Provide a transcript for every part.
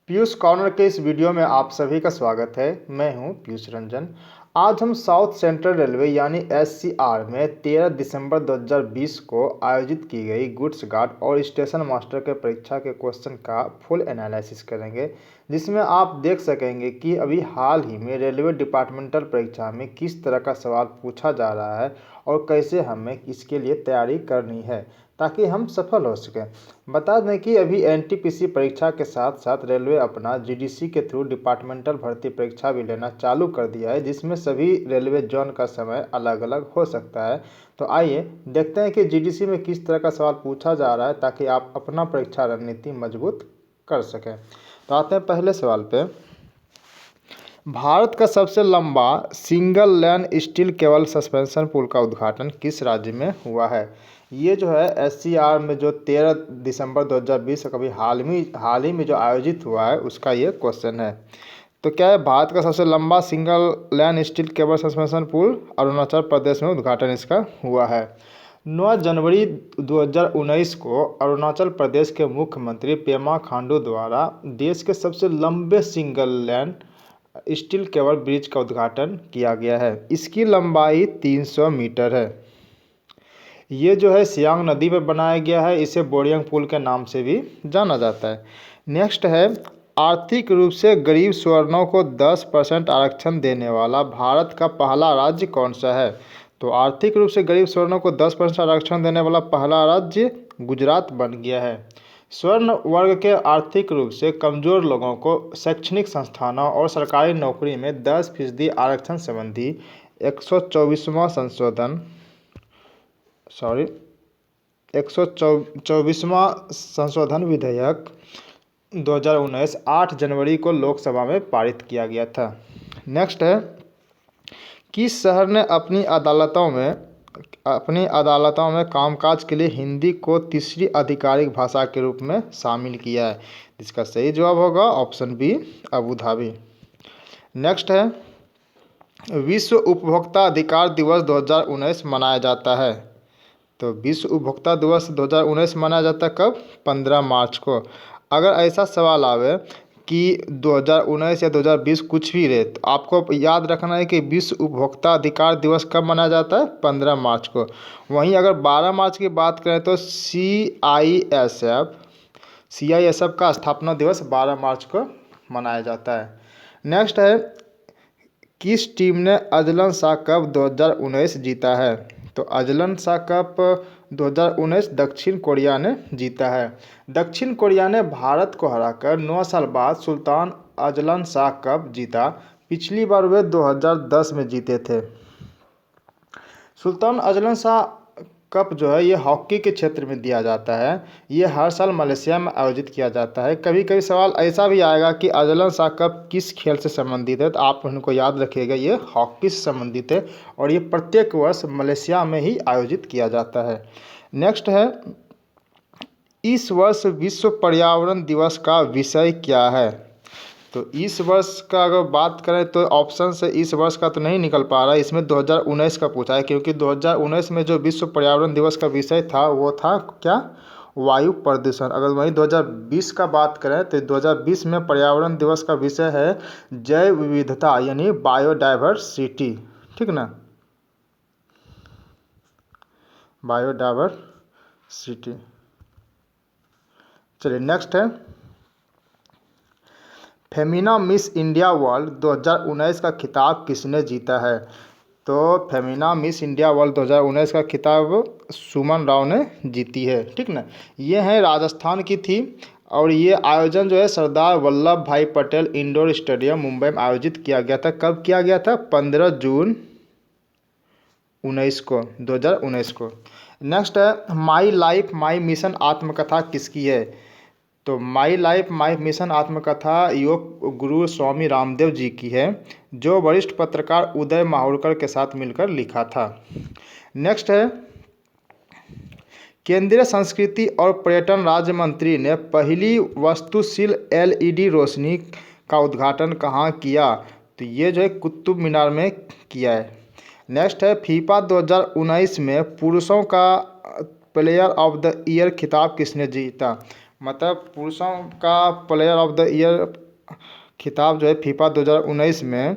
Piyush corner के इस video में आप सभी का स्वागत है। मैं हूं पीयूष रंजन। आज हम साउथ सेंट्रल रेलवे यानी एससीआर में 13 दिसंबर 2020 को आयोजित की गई गुड्स गार्ड और स्टेशन मास्टर के परीक्षा के क्वेश्चन का फुल एनालिसिस करेंगे, जिसमें आप देख सकेंगे कि अभी हाल ही में रेलवे डिपार्टमेंटल परीक्षा में किस तरह का सवाल पूछा जा रहा है और कैसे हमें इसके लिए तैयारी करनी है ताकि हम सफल हो सकें। बता दें कि अभी एनटीपीसी परीक्षा के साथ साथ रेलवे अपना जीडीसी के थ्रू डिपार्टमेंटल भर्ती परीक्षा भी लेना चालू कर दिया है, जिसमें सभी रेलवे जोन का समय अलग अलग हो सकता है। तो आइए देखते हैं कि जीडीसी में किस तरह का सवाल पूछा जा रहा है ताकि आप अपना परीक्षा रणनीति मजबूत कर सकें। तो आते हैं पहले सवाल पे। भारत का सबसे लंबा single lane steel cable suspension पुल का उद्घाटन किस राज्य में हुआ है? ये जो है एससीआर में जो 13 दिसंबर 2020 कभी हाल ही में जो आयोजित हुआ है उसका ये क्वेश्चन है। तो क्या है, भारत का सबसे लंबा single lane steel cable suspension पुल अरुणाचल प्रदेश में उद्घाटन इसका हुआ है। 9 जनवरी 2019 को अरुणाचल प्रदेश के मुख्यमंत्री पेमा खांडू द्वारा देश के सबसे लंबे single lane steel cable bridge का उद्घाटन किया गया है। इसकी लंबाई 300 मीटर है। ये जो है सियांग नदी पर बनाया गया है। इसे बोरियंग पुल के नाम से भी जाना जाता है। नेक्स्ट है, आर्थिक रूप से गरीब स्वर्णों को 10% आरक्षण देने वाला भारत का पहला राज्य कौन सा है? तो आर्थिक रूप से गरीब स्वर्णों को 10% आरक्षण देने वाला पहला राज्य गुजरात बन गया है। स्वर्ण वर्ग के आर्थिक रूप से कमजोर लोगों को शैक्षणिक संस्थानों और सरकारी नौकरी में 10% आरक्षण संबंधी 124वां संशोधन 124वां संशोधन विधेयक 2019 8 जनवरी को लोकसभा में पारित किया गया था। नेक्स्ट है, किस शहर ने अपनी अदालतों में कामकाज के लिए हिंदी को तीसरी आधिकारिक भाषा के रूप में शामिल किया है? इसका सही जवाब होगा option B, Abu Dhabi. Next है, विश्व उपभोक्ता अधिकार दिवस 2019 मनाया जाता है। तो विश्व उपभोक्ता दिवस 2019 मनाया जाता है कब? 15 मार्च को। अगर ऐसा सवाल आवे कि 2019 या 2020 कुछ भी रहे तो आपको याद रखना है कि विश्व उपभोक्ता अधिकार दिवस कब मनाया जाता है? 15 मार्च को। वहीं अगर 12 मार्च की बात करें तो सीआईएसएफ का स्थापना दिवस 12 मार्च को मनाया जाता है। नेक्स्ट है, किस टीम ने अजलन शाह कप 2019 जीता है? तो अजलन शाह कप 2019 दक्षिण कोरिया ने जीता है। दक्षिण कोरिया ने भारत को हराकर 9 साल बाद सुल्तान अजलन शाह कप जीता। पिछली बार वे 2010 में जीते थे। सुल्तान अजलन शाह कप जो है ये हॉकी के क्षेत्र में दिया जाता है। ये हर साल मलेशिया में आयोजित किया जाता है। कभी कभी सवाल ऐसा भी आएगा कि अजलन शाह कप किस खेल से संबंधित है, तो आप उनको याद रखिएगा ये हॉकी से संबंधित है और ये प्रत्येक वर्ष मलेशिया में ही आयोजित किया जाता है। नेक्स्ट है, इस वर्ष विश्व पर्यावरण दिवस का विषय क्या है? तो इस वर्ष का अगर बात करें तो ऑप्शन से इस वर्ष का तो नहीं निकल पा रहा है, इसमें 2019 का पूछा है, क्योंकि 2019 में जो विश्व पर्यावरण दिवस का विषय था वो था क्या? वायु प्रदूषण। अगर वहीं 2020 का बात करें तो 2020 में पर्यावरण दिवस का विषय है जैव विविधता यानी बायोडाइवर्सिटी। ठीक ना, बायोडाइवर्सिटी। चलिए नेक्स्ट है, फेमिना मिस इंडिया वर्ल्ड 2019 का खिताब किसने जीता है? तो फेमिना मिस इंडिया वर्ल्ड 2019 का खिताब सुमन राव ने जीती है। ठीक ना, ये है राजस्थान की थी और ये आयोजन जो है सरदार वल्लभ भाई पटेल इंडोर स्टेडियम मुंबई में आयोजित किया गया था। कब किया गया था? 15 जून 2019 को। नेक्स्ट है, माई लाइफ माई मिशन आत्मकथा किसकी है? तो माई लाइफ माई मिशन आत्मकथा योग गुरु स्वामी रामदेव जी की है, जो वरिष्ठ पत्रकार उदय माहुरकर के साथ मिलकर लिखा था। नेक्स्ट है, केंद्रीय संस्कृति और पर्यटन राज्य मंत्री ने पहली वस्तुशील एलईडी रोशनी का उद्घाटन कहाँ किया? तो ये जो है कुतुब मीनार में किया है। नेक्स्ट है, फीफा 2019 में पुरुषों का प्लेयर ऑफ द ईयर खिताब किसने जीता? मतलब पुरुषों का प्लेयर ऑफ द ईयर खिताब जो है फीफा 2019 में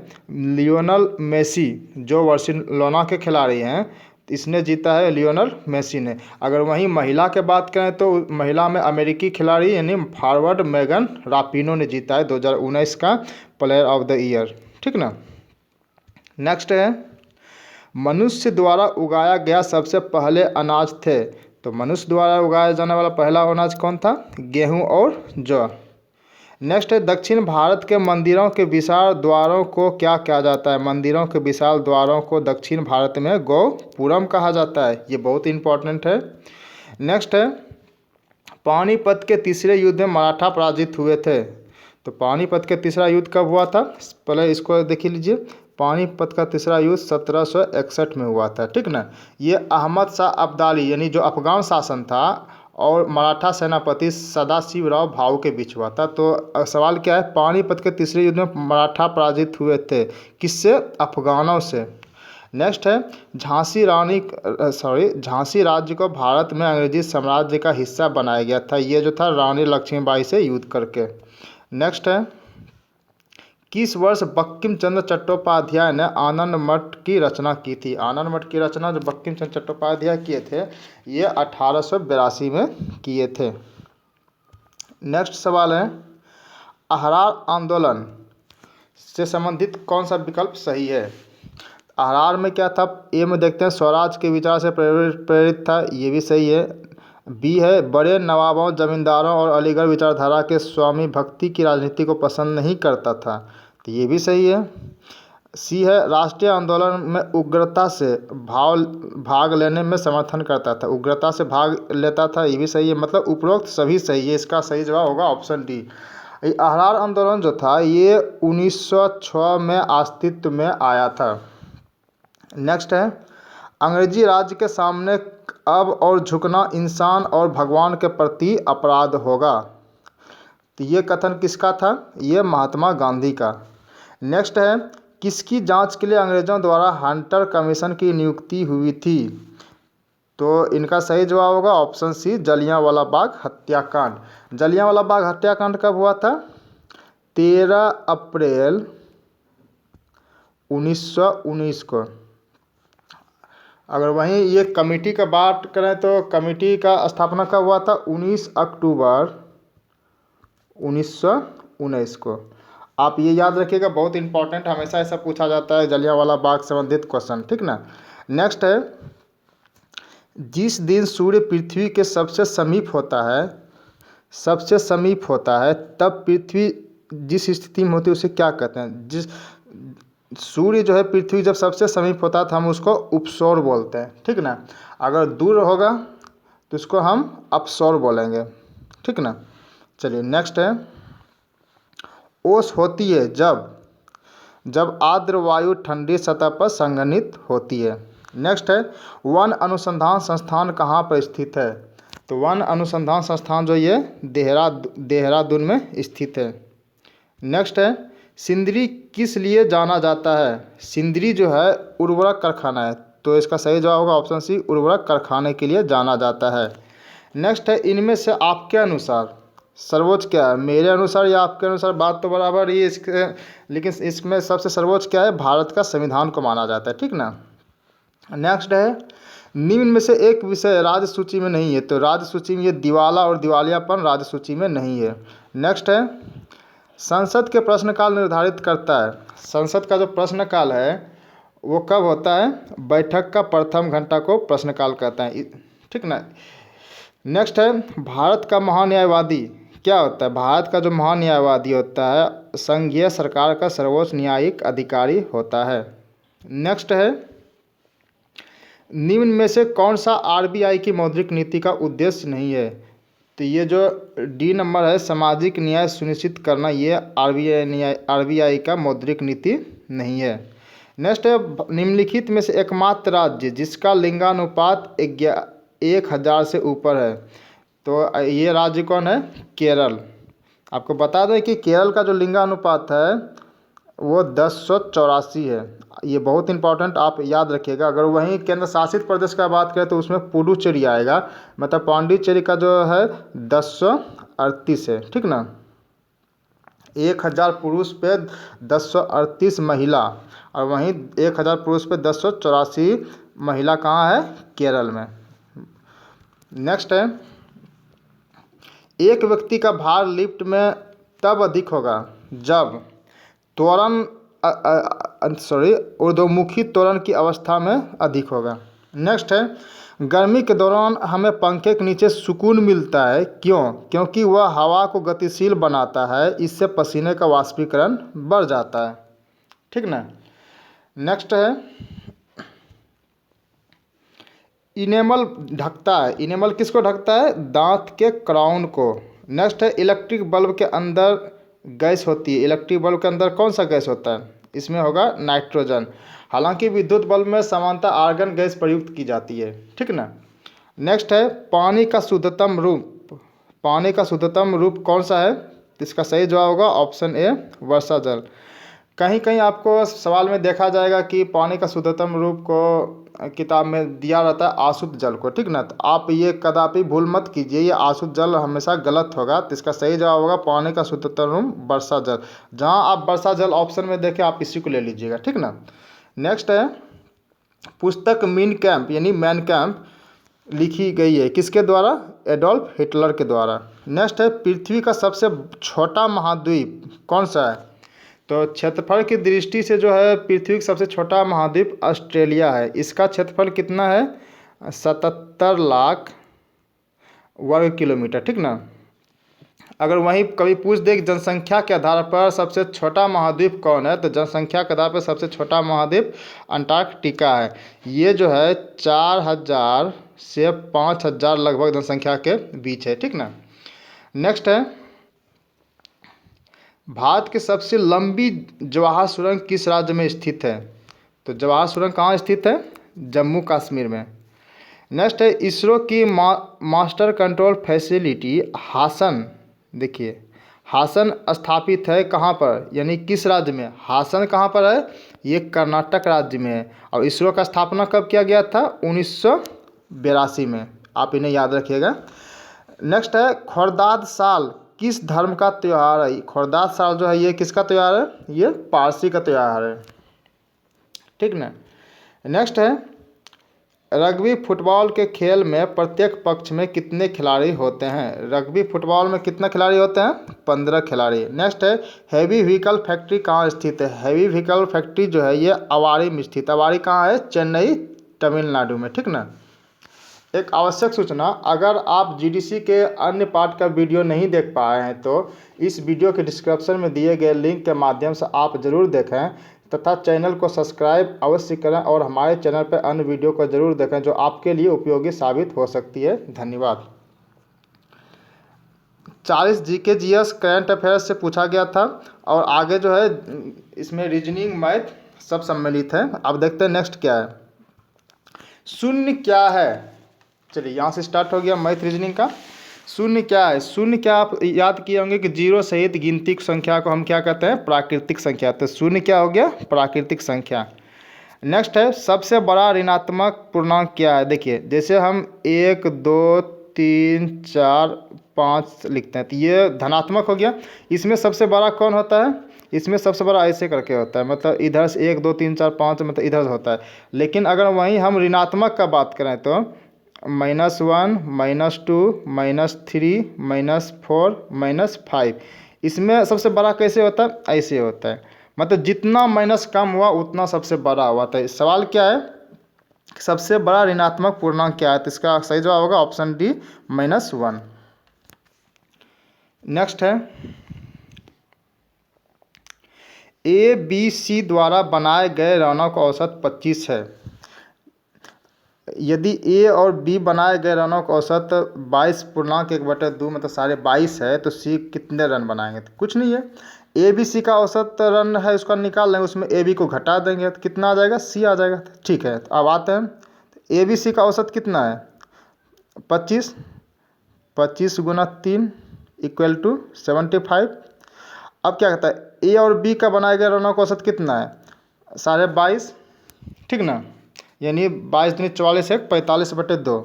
लियोनल मेसी जो बार्सिलोना के खिलाड़ी हैं, इसने जीता है, लियोनल मेसी ने। अगर वहीं महिला के बात करें तो महिला में अमेरिकी खिलाड़ी यानी फॉरवर्ड मेगन रापिनो ने जीता है 2019 का प्लेयर ऑफ द ईयर। ठीक ना। नेक्स्ट है, मनुष्य द्वारा उगाया गया सबसे पहले अनाज थे। तो मनुष्य द्वारा उगाया जाने वाला पहला अनाज कौन था? गेहूं और जौ। नेक्स्ट है, दक्षिण भारत के मंदिरों के विशाल द्वारों को क्या कहा जाता है? मंदिरों के विशाल द्वारों को दक्षिण भारत में गोपुरम कहा जाता है। ये बहुत इंपॉर्टेंट है। नेक्स्ट है, पानीपत के तीसरे युद्ध में मराठा पराजित हुए थे। तो पानीपत के तीसरा युद्ध कब हुआ था? पहले इसको देख लीजिए। पानीपत का तीसरा युद्ध 1761 में हुआ था। ठीक ना। ये अहमद शाह अब्दाली यानी जो अफगान शासन था और मराठा सेनापति सदाशिवराव भाऊ के बीच हुआ था। तो सवाल क्या है? पानीपत के तीसरे युद्ध में मराठा पराजित हुए थे, किससे? अफगानों से। नेक्स्ट है, झांसी राज्य को भारत में अंग्रेजी साम्राज्य का हिस्सा बनाया गया था। ये जो था रानी लक्ष्मीबाई से युद्ध करके। नेक्स्ट है, किस वर्ष बंकिम चंद्र चट्टोपाध्याय ने आनंद मठ की रचना की थी? आनंद मठ की रचना जो बंकिम चंद्र चट्टोपाध्याय किए थे ये 1882 में किए थे। नेक्स्ट सवाल है, अहरार आंदोलन से संबंधित कौन सा विकल्प सही है? अहरार में क्या था? ए में देखते हैं स्वराज के विचार से प्रेरित था, ये भी सही है। बी है, बड़े नवाबों, जमींदारों और अलीगढ़ विचारधारा के स्वामी भक्ति की राजनीति को पसंद नहीं करता था, तो ये भी सही है। सी है, राष्ट्रीय आंदोलन में उग्रता से भाग लेने में समर्थन करता था। उग्रता से भाग लेता था, ये भी सही है। मतलब उपरोक्त सभी सही है। इसका सही जवाब होगा ऑप्शन डी। अहरार आंदोलन जो था ये 1906 में अस्तित्व में आया था। नेक्स्ट है, अंग्रेजी राज्य के सामने अब और झुकना इंसान और भगवान के प्रति अपराध होगा। तो ये कथन किसका था? ये महात्मा गांधी का। नेक्स्ट है, किसकी जांच के लिए अंग्रेजों द्वारा हंटर कमीशन की नियुक्ति हुई थी? तो इनका सही जवाब होगा ऑप्शन सी, जलियांवाला बाग हत्याकांड। जलियांवाला बाग हत्याकांड कब हुआ था? 13 अप्रैल 1919 को। अगर वहीं ये कमेटी का बात करें तो कमेटी का स्थापना कब हुआ था? 19 अक्टूबर 1919 को। आप ये याद रखिएगा, बहुत इंपॉर्टेंट, हमेशा ऐसा पूछा जाता है जलियांवाला बाग संबंधित क्वेश्चन। ठीक ना। नेक्स्ट है, जिस दिन सूर्य पृथ्वी के सबसे समीप होता है तब पृथ्वी जिस स्थिति में होती है उसे क्या कहते हैं? जिस सूर्य जो है पृथ्वी जब सबसे समीप होता है तो हम उसको उपसौर बोलते हैं। ठीक ना। अगर दूर होगा तो उसको हम अपसौर बोलेंगे। ठीक ना। चलिए नेक्स्ट है, ओस होती है जब आर्द्र वायु ठंडी सतह पर संघनित होती है। नेक्स्ट है, वन अनुसंधान संस्थान कहाँ पर स्थित है? तो वन अनुसंधान संस्थान जो ये देहरादून में स्थित है। नेक्स्ट है, सिंदरी किस लिए जाना जाता है? सिंदरी जो है उर्वरक कारखाना है, तो इसका सही जवाब होगा ऑप्शन सी, उर्वरक कारखाने के लिए जाना जाता है। नेक्स्ट है, इनमें से आपके अनुसार सर्वोच्च क्या है? मेरे अनुसार या आपके अनुसार बात तो बराबर ही इसके, लेकिन इसमें सबसे सर्वोच्च क्या है? भारत का संविधान को माना जाता है। ठीक ना। नेक्स्ट है, निम्न में से एक विषय राज्य सूची में नहीं है। तो राज्य सूची में ये दिवाला और दिवालियापन राज्य सूची में नहीं है। नेक्स्ट है, संसद के प्रश्नकाल निर्धारित करता है। संसद का जो प्रश्नकाल है वो कब होता है? बैठक का प्रथम घंटा को प्रश्नकाल कहता है। ठीक ना। नेक्स्ट है, भारत का महान्यायवादी क्या होता है? भारत का जो महान्यायवादी होता है संघीय सरकार का सर्वोच्च न्यायिक अधिकारी होता है। नेक्स्ट है, निम्न में से कौन सा आरबीआई की मौद्रिक नीति का उद्देश्य नहीं है? तो ये जो डी नंबर है, सामाजिक न्याय सुनिश्चित करना, ये आरबीआई का मौद्रिक नीति नहीं है। नेक्स्ट है, निम्नलिखित में से एकमात्र राज्य जिसका लिंगानुपात 1000 से ऊपर है। तो ये राज्य कौन है? केरल। आपको बता दें कि केरल का जो लिंगानुपात है वो 1084 है। ये बहुत इंपॉर्टेंट, आप याद रखिएगा। अगर वहीं केंद्र शासित प्रदेश का बात करें तो उसमें पुडुचेरी आएगा, मतलब पांडिचेरी का जो है 1038 है, ठीक ना। 1000 पुरुष पे 1038 महिला, और वहीं 1000 पुरुष पे 1084 महिला कहाँ है, केरल में। नेक्स्ट है, एक व्यक्ति का भार लिफ्ट में तब अधिक होगा जब त्वरण ऊर्ध्वमुखी त्वरण की अवस्था में अधिक होगा। नेक्स्ट है, गर्मी के दौरान हमें पंखे के नीचे सुकून मिलता है, क्यों? क्योंकि वह हवा को गतिशील बनाता है, इससे पसीने का वाष्पीकरण बढ़ जाता है, ठीक ना। नेक्स्ट है, इनेमल ढकता है। इनेमल किसको ढकता है? दांत के क्राउन को। नेक्स्ट है, इलेक्ट्रिक बल्ब के अंदर गैस होती है। इलेक्ट्रिक बल्ब के अंदर कौन सा गैस होता है? इसमें होगा नाइट्रोजन। हालांकि विद्युत बल्ब में सामान्यतः आर्गन गैस प्रयुक्त की जाती है, ठीक ना। नेक्स्ट है, पानी का शुद्धतम रूप। पानी का शुद्धतम रूप कौन सा है? इसका सही जवाब होगा ऑप्शन ए, वर्षा जल। कहीं कहीं आपको सवाल में देखा जाएगा कि पानी का शुद्धतम रूप को किताब में दिया रहता है आशुद्ध जल को, ठीक ना। तो आप ये कदापि भूल मत कीजिए, ये आशुद्ध जल हमेशा गलत होगा। तो इसका सही जवाब होगा पानी का शुद्धतम रूप वर्षा जल। जहाँ आप वर्षा जल ऑप्शन में देखें आप इसी को ले लीजिएगा, ठीक ना। नेक्स्ट है, पुस्तक मीन कैंप यानी मैन कैंप लिखी गई है किसके द्वारा? एडोल्फ हिटलर के द्वारा। नेक्स्ट है, पृथ्वी का सबसे छोटा महाद्वीप कौन सा है? तो क्षेत्रफल की दृष्टि से जो है पृथ्वी का सबसे छोटा महाद्वीप ऑस्ट्रेलिया है। इसका क्षेत्रफल कितना है? 77 लाख वर्ग किलोमीटर, ठीक ना। अगर वहीं कभी पूछ दे कि जनसंख्या के आधार पर सबसे छोटा महाद्वीप कौन है, तो जनसंख्या के आधार पर सबसे छोटा महाद्वीप अंटार्कटिका है। ये जो है 4000 से 5000 लगभग जनसंख्या के बीच है, ठीक ना। नेक्स्ट है, भारत की सबसे लंबी जवाहर सुरंग किस राज्य में स्थित है? तो जवाहर सुरंग कहाँ स्थित है? जम्मू कश्मीर में। नेक्स्ट है, इसरो की मास्टर कंट्रोल फैसिलिटी हासन, देखिए हासन स्थापित है कहाँ पर, यानी किस राज्य में? हासन कहाँ पर है? ये कर्नाटक राज्य में है। और इसरो का स्थापना कब किया गया था? 1982 में। आप इन्हें याद रखिएगा। नेक्स्ट है, खुर्दाद साल किस धर्म का त्यौहार है? खुर्दाद साल जो है ये किसका त्यौहार है? ये पारसी का त्यौहार है, ठीक ना। नेक्स्ट है, रग्बी फुटबॉल के खेल में प्रत्येक पक्ष में कितने खिलाड़ी होते हैं? रग्बी फुटबॉल में कितने खिलाड़ी होते हैं? 15 खिलाड़ी। नेक्स्ट है, हैवी व्हीकल फैक्ट्री कहाँ स्थित है? हैवी व्हीकल फैक्ट्री जो है ये अवारी में स्थित। अवारी कहाँ है? चेन्नई, तमिलनाडु में, ठीक ना। एक आवश्यक सूचना, अगर आप जीडीसी के अन्य पार्ट का वीडियो नहीं देख पाए हैं तो इस वीडियो के डिस्क्रिप्शन में दिए गए लिंक के माध्यम से आप ज़रूर देखें तथा चैनल को सब्सक्राइब अवश्य करें और हमारे चैनल पर अन्य वीडियो को ज़रूर देखें जो आपके लिए उपयोगी साबित हो सकती है। धन्यवाद। 40 जीके जीएस करंट अफेयर्स से पूछा गया था और आगे जो है इसमें रीजनिंग मैथ सब सम्मिलित है। अब देखते हैं नेक्स्ट क्या है। शून्य क्या है? चलिए यहाँ से स्टार्ट हो गया मैथ रीजनिंग का। शून्य क्या है? शून्य क्या आप याद किए होंगे कि जीरो सहित गिनती संख्या को हम क्या कहते हैं? प्राकृतिक संख्या। तो शून्य क्या हो गया? प्राकृतिक संख्या। नेक्स्ट है, सबसे बड़ा ऋणात्मक पूर्णांक क्या है? देखिए जैसे हम 1 2 3 4 5 लिखते हैं तो ये धनात्मक हो गया। इसमें सबसे बड़ा कौन होता है? इसमें सबसे बड़ा ऐसे करके होता है, मतलब इधर से 1 2 3 4 5 मतलब इधर से होता है। लेकिन अगर वहीं हम ऋणात्मक का बात करें तो -1 -2 -3 -4 -5, इसमें सबसे बड़ा कैसे होता है? ऐसे होता है। मतलब जितना माइनस कम हुआ उतना सबसे बड़ा हुआ था। सवाल क्या है? सबसे बड़ा ऋणात्मक पूर्णांक क्या है? तो इसका सही जवाब होगा ऑप्शन डी, -1। नेक्स्ट है, ABC द्वारा बनाए गए रनों का औसत 25 है। यदि A और B बनाए गए रनों का औसत 22.1/2 मतलब 22.5 है तो C कितने रन बनाएंगे? तो कुछ नहीं है, ABC का औसत रन है उसका निकाल लेंगे, उसमें AB को घटा देंगे तो कितना आ जाएगा? C आ जाएगा। ठीक है, तो अब आते हैं ABC का औसत कितना है? 25, 25 गुना 3 = 75। अब क्या कहता है? A और B का बनाए गए रनों का औसत कितना है? 22.5, ठीक ना। यानी 22 दूनी 44 है, 45/2।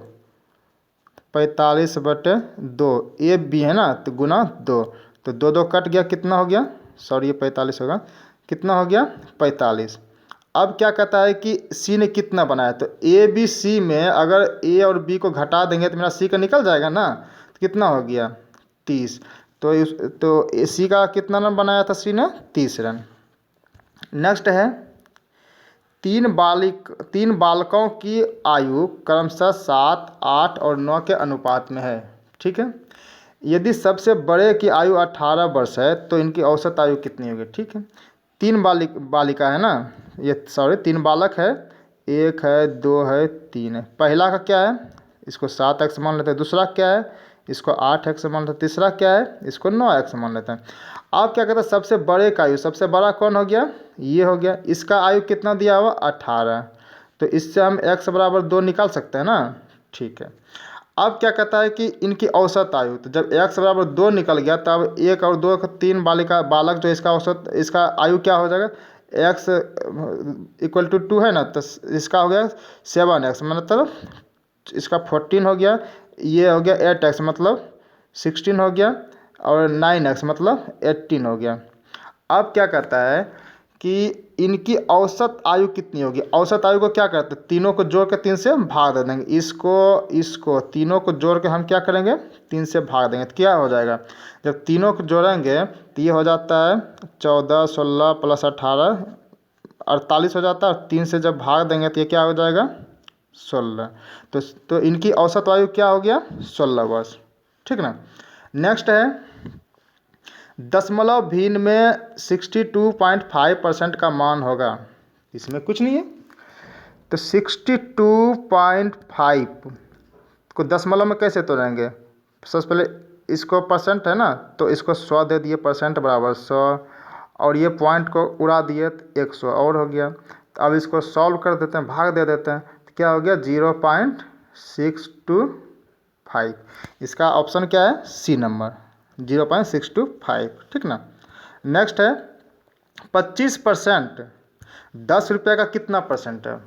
45/2, ए बी है ना, तो गुना 2, तो 2 2 कट गया, कितना हो गया, सॉरी ये 45 होगा, कितना हो गया 45। अब क्या कहता है कि सी ने कितना बनाया, तो ए बी सी में अगर ए और बी को घटा देंगे तो मेरा सी का निकल जाएगा ना, तो कितना हो गया 30। तो सी का कितना रन बनाया था सी ने, 30 रन। नेक्स्ट है तीन बालकों की आयु क्रमशः 7, 8 और 9 के अनुपात में है। ठीक है, यदि सबसे बड़े की आयु 18 वर्ष है तो इनकी औसत आयु कितनी होगी। ठीक है, 3 बालिका है ना, ये सॉरी 3 बालक है, 1 है, 2 है, 3 है। पहला का क्या है, इसको 7x मान लेते हैं। दूसरा क्या है, इसको 8x मान लेते हैं। तीसरा क्या है, इसको 9x मान लेते हैं। अब क्या कहते हैं, सबसे बड़े का आयु, सबसे बड़ा कौन हो गया, ये हो गया। इसका आयु कितना दिया हुआ 18, तो इससे हम x बराबर 2 निकाल सकते हैं ना। ठीक है, अब क्या कहता है कि इनकी औसत आयु, तो जब x बराबर 2 निकल गया तब 1 और 2 का 3 बालक जो इसका औसत, इसका आयु क्या हो जाएगा, x = 2 है ना, तो इसका हो गया 7x, मतलब इसका 14 हो गया, ये हो गया 8x मतलब 16 हो गया, और 9x मतलब 18 हो गया। अब क्या कहता है कि इनकी औसत आयु कितनी होगी। औसत आयु को क्या करते हैं, तीनों को जोड़ के 3 से भाग दे देंगे। इसको तीनों को जोड़ के हम क्या करेंगे, 3 से भाग देंगे, तो क्या हो जाएगा, जब तीनों को जोड़ेंगे तो ये हो जाता है 14, 16 + 18 48 हो जाता है, और 3 से जब भाग देंगे तो ये क्या हो जाएगा 16। तो इनकी औसत आयु क्या हो गया 16 वर्ष। ठीक ना। नेक्स्ट है दशमलव भिन्न में 62.5% का मान होगा। इसमें कुछ नहीं है, तो 62.5 को दशमलव में कैसे तोड़ेंगे, सबसे पहले इसको परसेंट है ना, तो इसको 100 दे दिए, परसेंट बराबर 100, और ये पॉइंट को उड़ा दिए तो 100 और हो गया। तो अब इसको सॉल्व कर देते हैं, भाग दे देते हैं, तो क्या हो गया 0.625। इसका ऑप्शन क्या है, सी नंबर 0.625। ठीक ना। नेक्स्ट है 25%, 10 रुपये का कितना परसेंट है।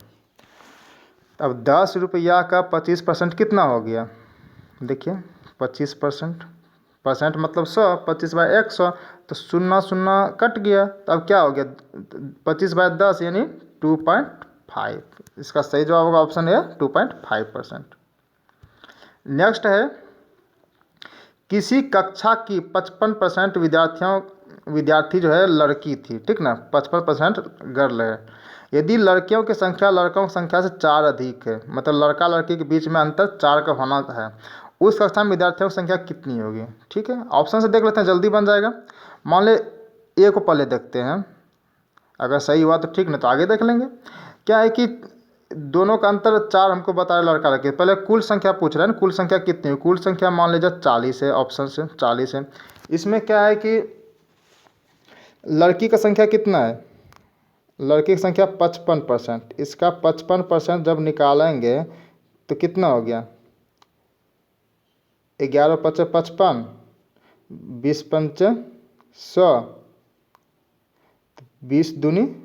अब 10 रुपया का 25% कितना हो गया, देखिए 25%, परसेंट मतलब 100, 25/100, तो 0 0 कट गया, तो अब क्या हो गया 25/10 यानी 2.5। इसका सही जवाब होगा ऑप्शन है 2.5%। नेक्स्ट है किसी कक्षा की 55% विद्यार्थी जो है लड़की थी। ठीक ना, 55% गर्ल है। यदि लड़कियों की संख्या लड़कों की संख्या से 4 अधिक है, मतलब लड़का लड़की के बीच में अंतर 4 का होना है, उस कक्षा में विद्यार्थियों की संख्या कितनी होगी। ठीक है, ऑप्शन से देख लेते हैं, जल्दी बन जाएगा। मान ले ए को पहले देखते हैं, अगर सही हुआ तो ठीक, नहीं तो आगे देख लेंगे। क्या है कि दोनों का अंतर 4 हमको बता रहे लड़का लड़की, पहले कुल संख्या पूछ रहे हैं, कुल संख्या कितनी है। कुल संख्या मान लीजिए 40 है, ऑप्शन से 40 है। इसमें क्या है कि लड़की का संख्या कितना है, लड़की की संख्या 55%, इसका 55% जब निकालेंगे तो कितना हो गया 11 × 5 = 55, 20 × 5 = 100, 20 दूनी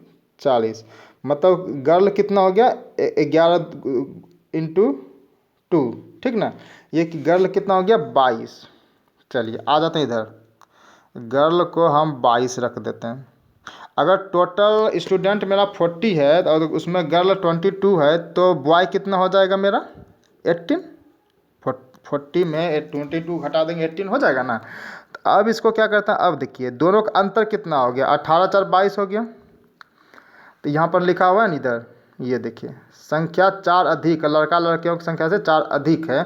40, मतलब गर्ल कितना हो गया 11 × 2। ठीक ना, ये कि गर्ल कितना हो गया 22। चलिए आ जाते हैं इधर, गर्ल को हम 22 रख देते हैं। अगर टोटल स्टूडेंट मेरा 40 है और उसमें गर्ल 22 है, तो बॉय कितना हो जाएगा मेरा 18। 40 में 22 घटा देंगे 18 हो जाएगा ना। तो अब इसको क्या करते हैं, अब देखिए दोनों का अंतर कितना हो गया, 18 × 4 = 22 हो गया। तो यहाँ पर लिखा हुआ है ना इधर, ये देखिए संख्या 4 अधिक, लड़का लड़कियों की संख्या से 4 अधिक है,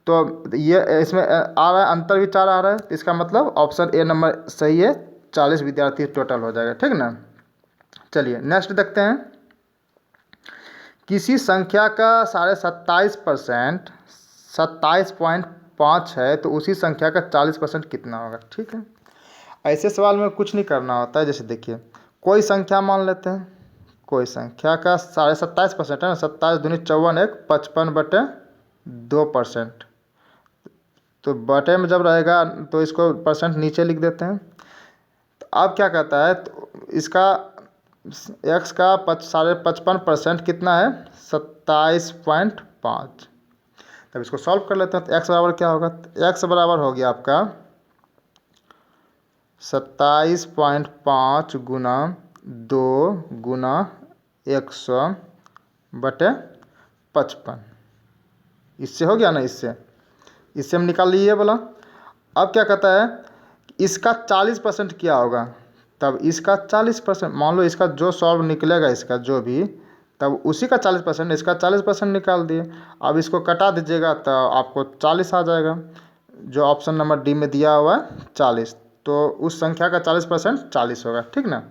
तो ये इसमें आ रहा है अंतर भी 4 आ रहा है, तो इसका मतलब ऑप्शन ए नंबर सही है, 40 विद्यार्थी टोटल हो जाएगा। ठीक ना। चलिए नेक्स्ट देखते हैं, किसी संख्या का 27.5% 27.5 है, तो उसी संख्या का 40% कितना होगा। ठीक है, ऐसे सवाल में कुछ नहीं करना होता है। जैसे देखिए कोई संख्या मान लेते हैं, कोई संख्या का 27.5% है ना, 27 दूनी 54, 55/2%, तो बटे में जब रहेगा तो इसको परसेंट नीचे लिख देते हैं। तो अब क्या कहता है, तो इसका x का 55% कितना है 27.5, तब इसको सॉल्व कर लेते हैं। तो एक्स बराबर क्या होगा, तो एक्स बराबर हो गया आपका 27.5 गुना 2 गुना 100/55। इससे हो गया ना, इससे हम निकाल लिए बोला। अब क्या कहता है, इसका 40% क्या होगा, तब इसका 40%, मान लो इसका जो सॉल्व निकलेगा इसका जो भी, तब उसी का 40%, इसका 40% निकाल दिए। अब इसको कटा दीजिएगा तो आपको 40 आ जाएगा, जो ऑप्शन नंबर डी में दिया हुआ है 40। तो उस संख्या का 40% 40 होगा, ठीक ना।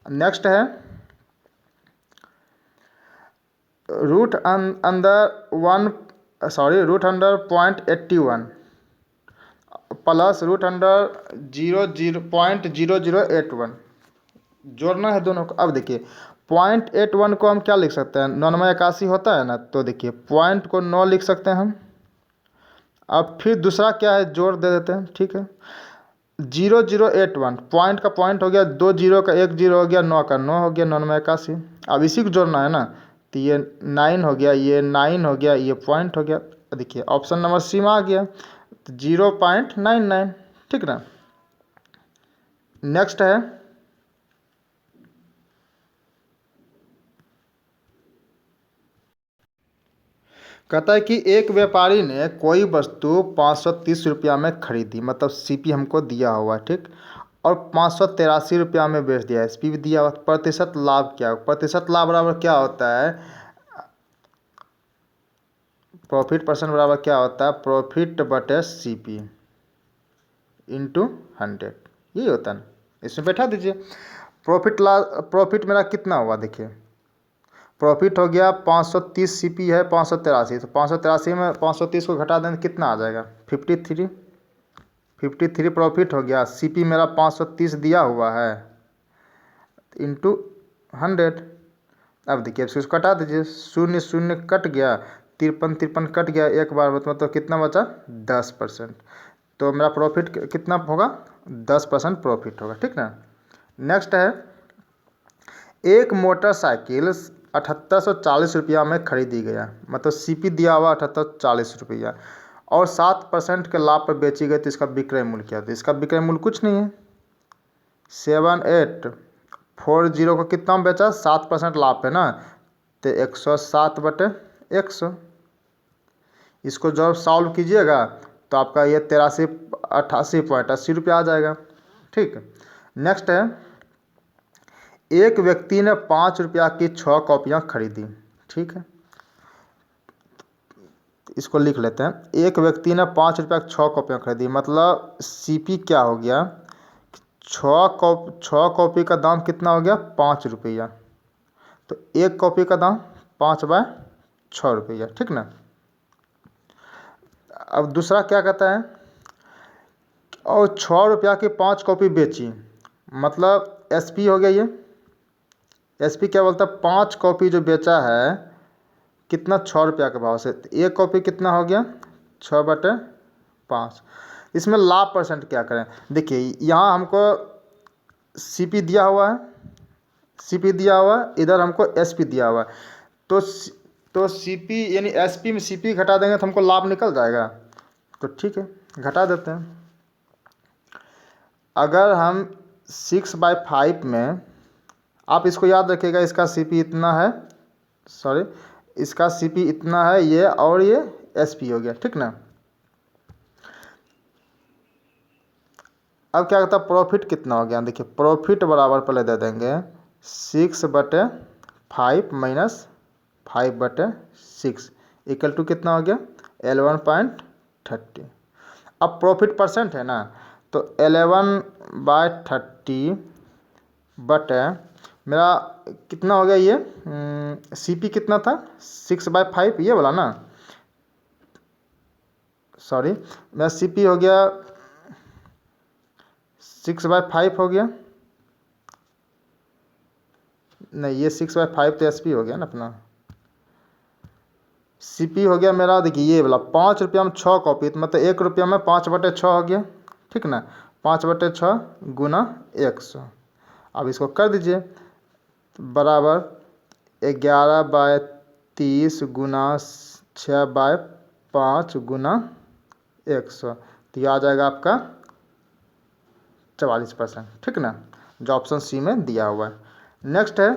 नेक्स्ट है root under 0.81 plus root under 0.0081 जोड़ना है दोनों को। अब देखिए 0.81 को हम क्या लिख सकते हैं, 981 होता है ना, तो देखिए पॉइंट को 9 लिख सकते हैं हम। अब फिर दूसरा क्या है, जोड़ दे देते हैं, ठीक है। 0081 पॉइंट का पॉइंट हो गया, 2 जीरो का 1 जीरो हो गया, 9 का 9 हो गया, 981। अब इसी को जोड़ना है ना, तो ये 9 हो गया, ये 9 हो गया, ये पॉइंट हो गया। देखिए ऑप्शन नंबर सी में आ गया, तो 0.99, ठीक ना। नेक्स्ट है कहता है कि एक व्यापारी ने कोई वस्तु 530 रुपया में खरीदी, मतलब सीपी हमको दिया हुआ, ठीक, और 583 रुपया में बेच दिया, एसपी भी दिया हुआ। प्रतिशत लाभ क्या, प्रतिशत लाभ बराबर क्या होता है, प्रॉफिट परसेंट बराबर क्या होता है, प्रॉफिट बटे सीपी इंटू 100, यही होता है ना। इसमें बैठा दीजिए, प्रॉफिट मेरा कितना हुआ, देखिए प्रॉफिट हो गया 530, सीपी है 583, तो 583 में 530 को घटा दें कितना आ जाएगा, 53 प्रॉफिट हो गया। सीपी मेरा 530 दिया हुआ है इंटू 100। अब देखिए इसको कटा दीजिए, 0 0 कट गया, 53 कट गया एक बार, मतलब कितना बचा, 10%। तो मेरा प्रॉफिट कितना होगा, 10% प्रॉफिट होगा, ठीक ना। नेक्स्ट है एक मोटरसाइकिल 7840 रुपया में खरीदी गया, मतलब सीपी दिया हुआ 7840 रुपया, और 7% के लाभ पर बेची गई, तो इसका विक्रय मूल्य क्या था, इसका विक्रय मूल्य कुछ नहीं है, 7840 को कितना में बेचा, 7% लाभ पे ना, तो 107/100। इसको जब सॉल्व कीजिएगा तो आपका ये 88.80 रुपया आ जाएगा, ठीक। नेक्स्ट है एक व्यक्ति ने 5 रुपया की 6 कॉपियाँ खरीदी, ठीक है। इसको लिख लेते हैं, एक व्यक्ति ने 5 रुपया की 6 कॉपियाँ खरीदी, मतलब सीपी क्या हो गया, 6 कॉपी का दाम कितना हो गया, 5 रुपया, तो एक कॉपी का दाम 5/6 रुपया, ठीक ना। अब दूसरा क्या कहता है, और 6 रुपया की 5 कॉपी बेची, मतलब एसपी हो गया, ये एसपी क्या बोलता है, 5 कॉपी जो बेचा है कितना, 6 रुपया के भाव से, तो एक कॉपी कितना हो गया, 6/5। इसमें लाभ परसेंट क्या करें, देखिए यहाँ हमको सीपी दिया हुआ है, सीपी दिया हुआ है, इधर हमको एसपी दिया हुआ है, तो सीपी यानी एसपी में सीपी घटा देंगे तो हमको लाभ निकल जाएगा, तो ठीक है घटा देते हैं। अगर हम 6/5 में, आप इसको याद रखिएगा, इसका सीपी इतना है, सॉरी इसका सीपी इतना है ये, और ये एसपी हो गया, ठीक ना। अब क्या कहता है, प्रॉफिट कितना हो गया, देखिए प्रॉफिट बराबर पहले दे देंगे 6/5 माइनस 5/6 इक्वल टू कितना हो गया, 11.30। अब प्रॉफिट परसेंट है ना, तो 11/30 बटे मेरा कितना हो गया, ये सीपी कितना था 6/5, ये वाला ना, सॉरी मेरा सीपी हो गया 6/5 हो गया, नहीं ये 6/5 तो एसपी हो गया ना अपना, सीपी हो गया मेरा, देखिए ये वाला 5 रुपया में 6 कॉपी, तो मतलब 1 रुपया में 5/6 हो गया, ठीक ना, 5/6 गुना 100। अब इसको कर दीजिए, बराबर 11/30 गुना 6/5, 5 गुना 100, तो यह आ जाएगा आपका 44%, ठीक ना, जो ऑप्शन सी में दिया हुआ है। नेक्स्ट है,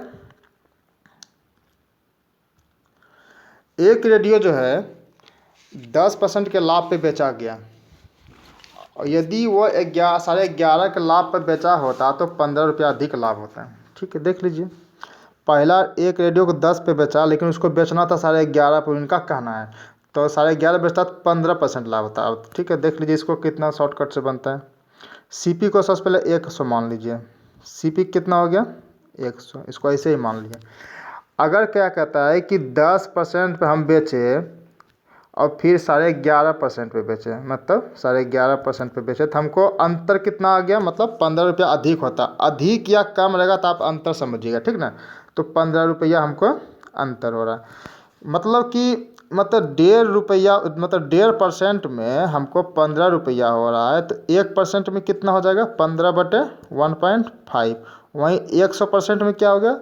एक रेडियो जो है 10% के लाभ पे बेचा गया, और यदि वो 11.5 के लाभ पर बेचा होता तो 15 रुपया अधिक लाभ होता है। ठीक है, देख लीजिए, पहला एक रेडियो को 10 पे बेचा, लेकिन उसको बेचना था 11.5 पर, उनका कहना है, तो 11.5 बेचता तो 15% लाभ होता है। अब ठीक है, देख लीजिए इसको कितना शॉर्टकट से बनता है। सीपी को सबसे पहले 100 मान लीजिए, सीपी कितना हो गया 100, इसको ऐसे ही मान लीजिए। अगर क्या कहता है कि 10% पे हम बेचे और फिर 11.5% पे बेचे, मतलब 11.5% पे बेचे, तो हमको अंतर कितना आ गया, मतलब 15 रुपया अधिक होता, अधिक या कम रहेगा तो आप अंतर समझिएगा, ठीक ना। तो 15 रुपया हमको अंतर हो रहा है, मतलब कि मतलब 1.5 रुपया, मतलब 1.5% में हमको 15 रुपया हो रहा है, तो 1% में कितना हो जाएगा 15/1.5, वहीं 100% में क्या हो गया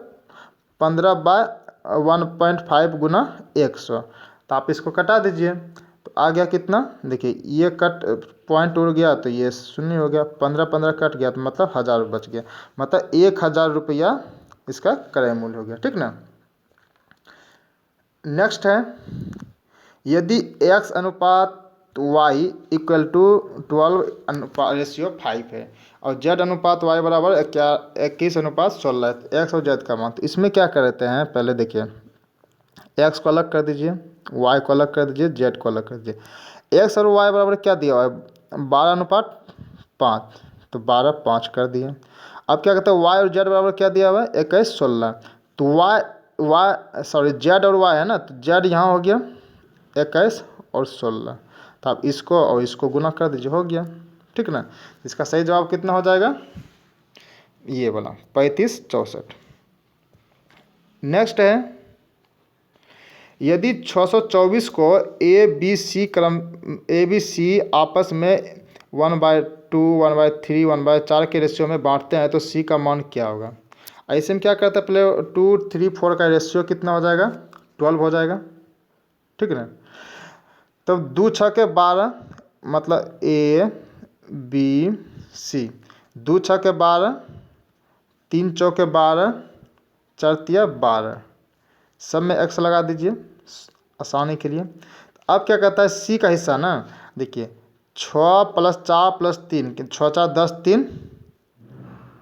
15/1.5 गुना 100, तो आप इसको कटा दीजिए, तो आ गया कितना, देखिए ये कट पॉइंट उड़ गया तो ये शून्य हो गया, 15 कट गया तो मतलब 1000 बच गया, मतलब 1000 रुपया इसका क्रय मूल्य हो गया, ठीक ना। नेक्स्ट है, यदि x अनुपात y इक्वल टू 12:5 है और z अनुपात y बराबर 21:16 है, x और z का मान, तो इसमें क्या करते हैं, पहले देखिए x को अलग कर दीजिए, y को अलग कर दीजिए, z को अलग कर दीजिए। x और y बराबर क्या दिया हुआ है 12:5, तो 12:5 कर दिए। अब क्या कहते हैं y और z बराबर क्या दिया हुआ है 21:16, तो z और y है ना, तो z यहाँ हो गया 21 और 16, तो आप इसको और इसको गुना कर दीजिए, हो गया, ठीक ना। इसका सही जवाब कितना हो जाएगा, ये वाला 3564। नेक्स्ट है, यदि 624 को ए बी सी आपस में 1/2, 1/3, 1/4 के रेशियो में बांटते हैं तो सी का मान क्या होगा। ऐसे में क्या करते हैं, पहले 2, 3, 4 का रेशियो कितना हो जाएगा 12 हो जाएगा, ठीक है ना। तब 2 6 के 12, मतलब ए बी सी, 2 6 के 12, 3 चौके 12, 4 तिया 12, सब में x लगा दीजिए आसानी के लिए। अब क्या कहता है सी का हिस्सा ना, देखिए 6 + 4 + 3, 6 4 10, 3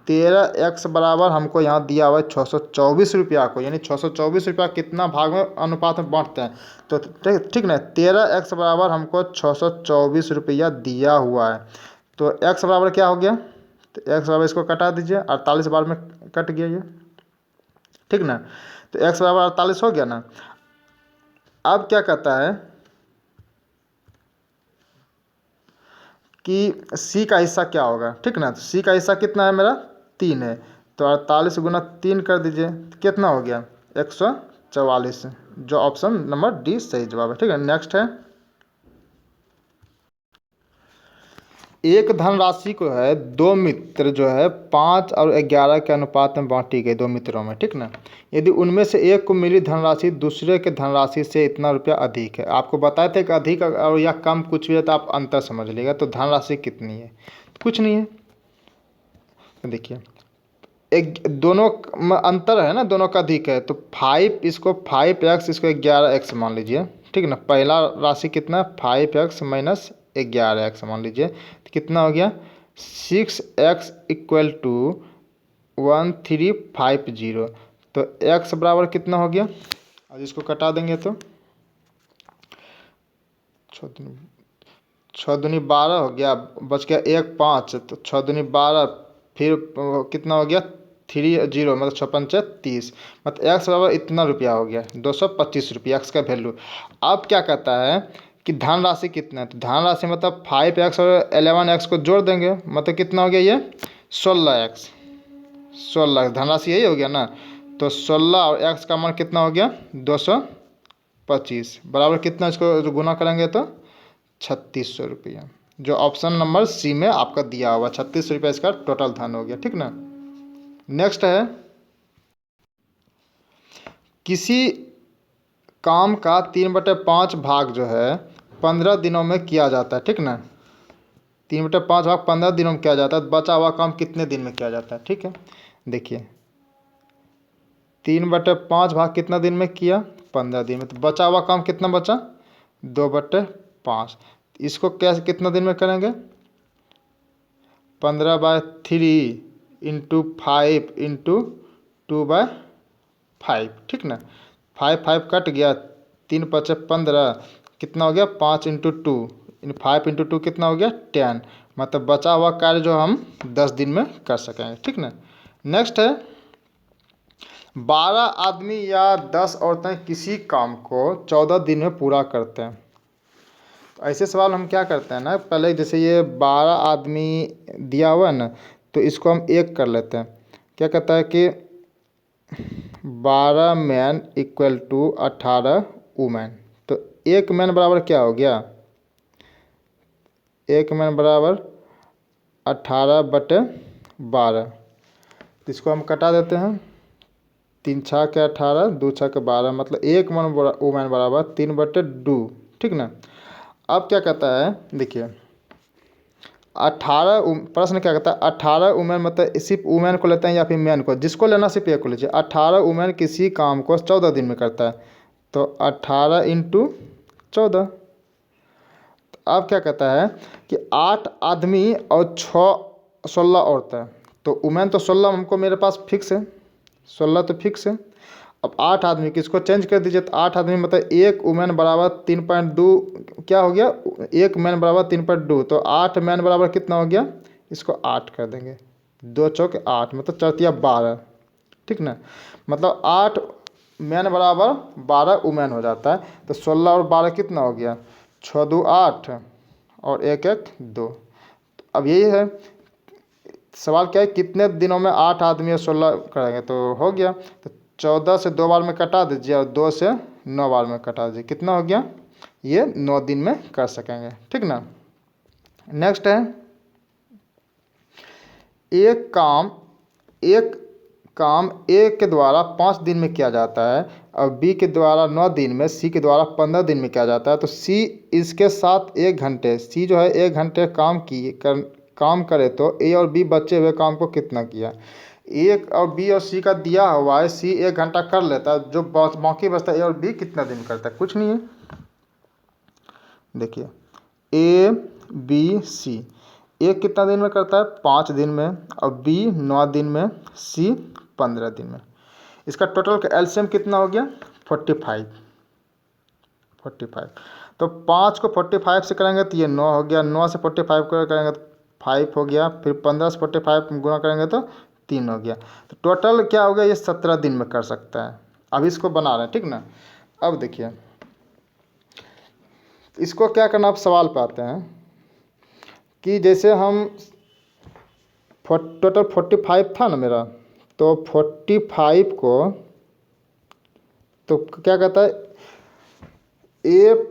13x बराबर हमको यहाँ दिया हुआ है 624 रुपया को, यानी 624 रुपया कितना भाग में अनुपात में बांटते हैं, तो ठीक ना, 13x बराबर हमको 624 रुपया दिया हुआ है, तो x बराबर क्या हो गया, तो x बराबर इसको कटा दीजिए, 48 बार में कट गया ये, ठीक ना, तो x बराबर 48 हो गया ना। अब क्या कहता है कि c का हिस्सा क्या होगा, ठीक ना, तो c का हिस्सा कितना है मेरा 3 है, तो 48 गुना 3 कर दीजिए, तो कितना हो गया 144, जो ऑप्शन नंबर डी सही जवाब है, ठीक है। नेक्स्ट है, एक धनराशि को है दो मित्र जो है 5 और 11 के अनुपात में बांटी गई, दो मित्रों में, ठीक ना। यदि उनमें से एक को मिली धनराशि दूसरे के धनराशि से इतना रुपया अधिक है, आपको बताए थे कि अधिक और या कम कुछ भी है तो आप अंतर समझ लीजिएगा, तो धनराशि कितनी है, कुछ नहीं है, देखिए एक दोनों में अंतर है ना, दोनों का अधिक है, तो 5 इसको 5x इसको 11x मान लीजिए, ठीक ना। पहला राशि कितना 5x माइनस 11x मान लीजिए, तो कितना हो गया 6x इक्वल टू 1350, तो x बराबर कितना हो गया, अब इसको कटा देंगे तो 6 दूनी 12 हो गया, बच गया 1 5, तो 6 दूनी 12, फिर कितना हो गया 3 0, मतलब 6 5 30, मतलब एक्स बराबर इतना रुपया हो गया 225 रुपया एक्स का वैल्यू। अब क्या कहता है कि धनराशि कितना है, तो धनराशि मतलब 5x और 11x को जोड़ देंगे, मतलब कितना हो गया ये 16x, 16 धनराशि यही हो गया ना, तो 16 और x का मान कितना हो गया 225, बराबर कितना, इसको गुना करेंगे तो 3600 रुपया, जो ऑप्शन नंबर सी में आपका दिया हुआ 3600 रुपया इसका टोटल धन हो गया, ठीक ना। नेक्स्ट है, किसी काम का 3/5 भाग जो है 15 दिनों में किया जाता है, ठीक ना। 3/5 भाग 15 दिनों में किया जाता है, बचा हुआ काम कितने दिन में किया जाता है, ठीक है। देखिए 3/5 भाग कितना दिन में किया, 15 दिन में, तो बचा हुआ काम कितना बचा, 2/5। इसको कैसे कितना दिन में करेंगे, 15/3 इंटू 5 इंटू 2/5, ठीक ना। 5 कट गया, 3×5 = 15, कितना हो गया 5 इंटू 2, 5 इंटू 2 कितना हो गया 10। मतलब बचा हुआ कार्य जो हम 10 दिन में कर सकेंगे, ठीक ना। नेक्स्ट है 12 आदमी या 10 औरतें किसी काम को 14 दिन में पूरा करते हैं। तो ऐसे सवाल हम क्या करते हैं ना, पहले जैसे ये 12 आदमी दिया हुआ है ना, तो इसको हम एक कर लेते हैं। क्या कहता है कि 12 मैन इक्वल टू 18 वुमेन। तो एक मैन बराबर क्या हो गया, एक मैन बराबर 18/12। तो इसको हम कटा देते हैं, 3 × 6 = 18, 2 × 6 = 12, मतलब एक वुमेन बराबर 3/2, ठीक ना। अब क्या कहता है, देखिए 18 प्रश्न क्या कहता है, 18 वुमेन, मतलब सिर्फ वुमेन को लेते हैं या फिर मैन को, जिसको लेना सिर्फ एक को लीजिए। 18 वुमेन किसी काम को 14 दिन में करता है, तो 18 इंटू 14। अब क्या कहता है कि 8 आदमी और 16 औरतें, तो वुमेन तो 16 हमको मेरे पास फिक्स है, 16 तो फिक्स है। अब 8 आदमी किसको चेंज कर दीजिए, तो 8 आदमी मतलब एक वुमेन बराबर 3.2, क्या हो गया, एक मैन बराबर 3.2, तो 8 मैन बराबर कितना हो गया, इसको 8 कर देंगे, 2 चौके 8, मतलब 4×3 = 12, ठीक ना। मतलब 8 मैन बराबर 12 वुमेन हो जाता है। तो 16 और 12 कितना हो गया, 6×2 = 8 और 1×1 = 2। अब यही है सवाल, क्या है कितने दिनों में 8 आदमी और 16 करेंगे, तो हो गया। तो 14 से 2 बार में कटा दीजिए और 2 से 9 बार में कटा दीजिए, कितना हो गया, ये 9 दिन में कर सकेंगे, ठीक ना। नेक्स्ट है एक काम ए के द्वारा 5 दिन में किया जाता है और बी के द्वारा 9 दिन में, सी के द्वारा 15 दिन में किया जाता है। तो सी इसके साथ 1 घंटे, सी जो है 1 घंटे काम करे तो ए और बी बचे हुए काम को कितना किया। ए और बी और सी का दिया हुआ है, सी 1 घंटा कर लेता है, जो बाकी बचता है ए और बी कितना दिन करता है, कुछ नहीं है। देखिए ए बी सी, ए कितना दिन में करता है, 5 दिन में, और बी 9 दिन में, सी 15 दिन में। इसका टोटल का एलसीएम कितना हो गया, 45। तो 5 को 45 से करेंगे तो ये 9 हो गया, 9 से 45 करेंगे तो 5 हो गया, फिर 15 से 45 गुना करेंगे तो 3 हो गया। तो टोटल क्या हो गया, ये 17 दिन में कर सकता है। अब इसको बना रहे हैं, ठीक ना। अब देखिए इसको क्या करना, आप सवाल पे आते हैं कि जैसे हम टोटल 45 था ना मेरा, तो 45 को, तो क्या कहता है ए,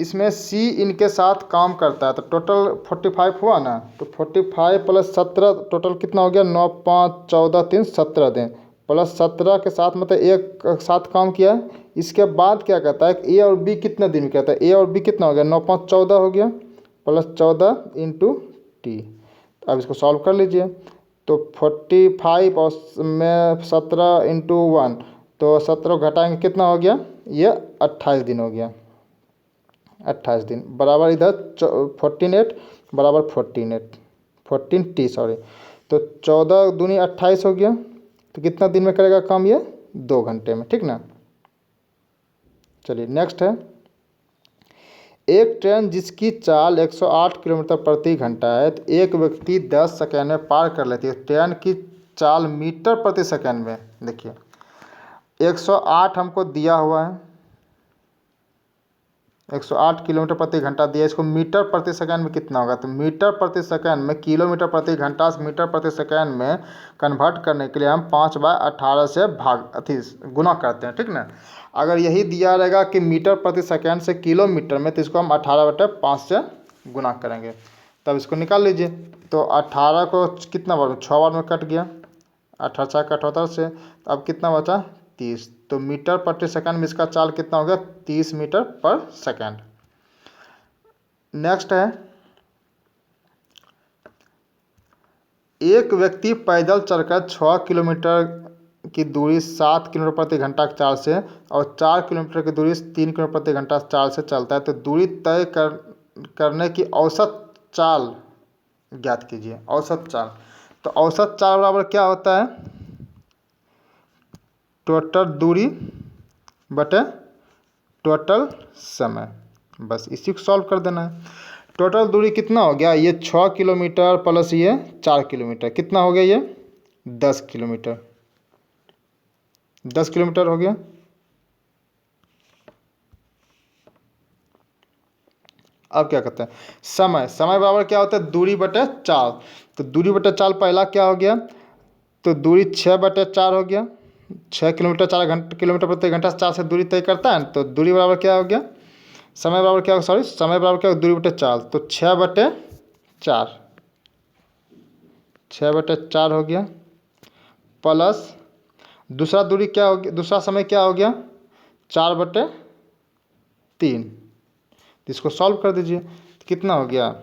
इसमें सी इनके साथ काम करता है, तो टोटल 45 हुआ ना। तो 45 + 17 टोटल कितना हो गया, 9, 5, 14, 3, 17 दिन, प्लस 17 के साथ मतलब एक साथ काम किया है। इसके बाद क्या कहता है कि ए और बी कितने दिन में कहता है, ए और बी कितना हो गया, 9, 5, 14 हो गया, प्लस 14 इंटू टी। अब इसको सॉल्व कर लीजिए, तो 45 और में 17 इंटू 1, तो 17 घटाएंगे कितना हो गया, ये 28 दिन हो गया। 28 दिन बराबर इधर 14 बराबर 14 सॉरी, तो 14 दूनी 28 हो गया। तो कितना दिन में करेगा काम, ये 2 घंटे में, ठीक ना। चलिए नेक्स्ट है एक ट्रेन जिसकी चाल 108 किलोमीटर प्रति घंटा है, तो एक व्यक्ति 10 सेकेंड में पार कर लेती है। ट्रेन की चाल मीटर प्रति सेकेंड में, देखिए 108 हमको दिया हुआ है, 108 किलोमीटर प्रति घंटा दिया, इसको मीटर प्रति सेकंड में कितना होगा, तो मीटर प्रति सेकंड में किलोमीटर प्रति घंटा से मीटर प्रति सेकंड में कन्वर्ट करने के लिए हम 5/18 से गुना करते हैं, ठीक ना। अगर यही दिया रहेगा कि मीटर प्रति सेकंड से किलोमीटर में, तो इसको हम 18/5 से गुना करेंगे, तब इसको निकाल लीजिए। तो 18 को कितना बार, 6 बार में कट गया, 18 × 78 से, अब कितना बचा 30। तो मीटर प्रति सेकंड में इसका चाल कितना हो गया, 30 मीटर पर सेकंड। नेक्स्ट है, एक व्यक्ति पैदल चलकर 6 किलोमीटर की दूरी 7 किलोमीटर प्रति घंटा की चाल से और 4 किलोमीटर की दूरी 3 किलोमीटर प्रति घंटा चाल से चलता है, तो दूरी तय करने की औसत चाल ज्ञात कीजिए। औसत चाल, तो औसत चाल बराबर क्या होता है, टोटल दूरी बटे टोटल समय। बस इसी को सॉल्व कर देना है। टोटल दूरी कितना हो गया, ये 6 किलोमीटर प्लस ये 4 किलोमीटर, कितना हो गया, ये 10 किलोमीटर। 10 किलोमीटर हो गया। अब क्या कहते हैं, समय। समय बराबर क्या होता है, दूरी बटे चाल। तो दूरी बटे चाल पहला क्या हो गया, तो दूरी 6/4 हो गया। 6 किलोमीटर 4 किलोमीटर प्रति घंटा 4 से दूरी तय करता है, तो दूरी बराबर क्या हो गया, समय बराबर क्या, समय बराबर क्या, दूरी बटे चाल। तो 6/4, 6/4 हो गया, प्लस दूसरा दूरी क्या हो गया, दूसरा समय क्या हो गया, 4/3। इसको सॉल्व कर दीजिए, तो कितना हो गया,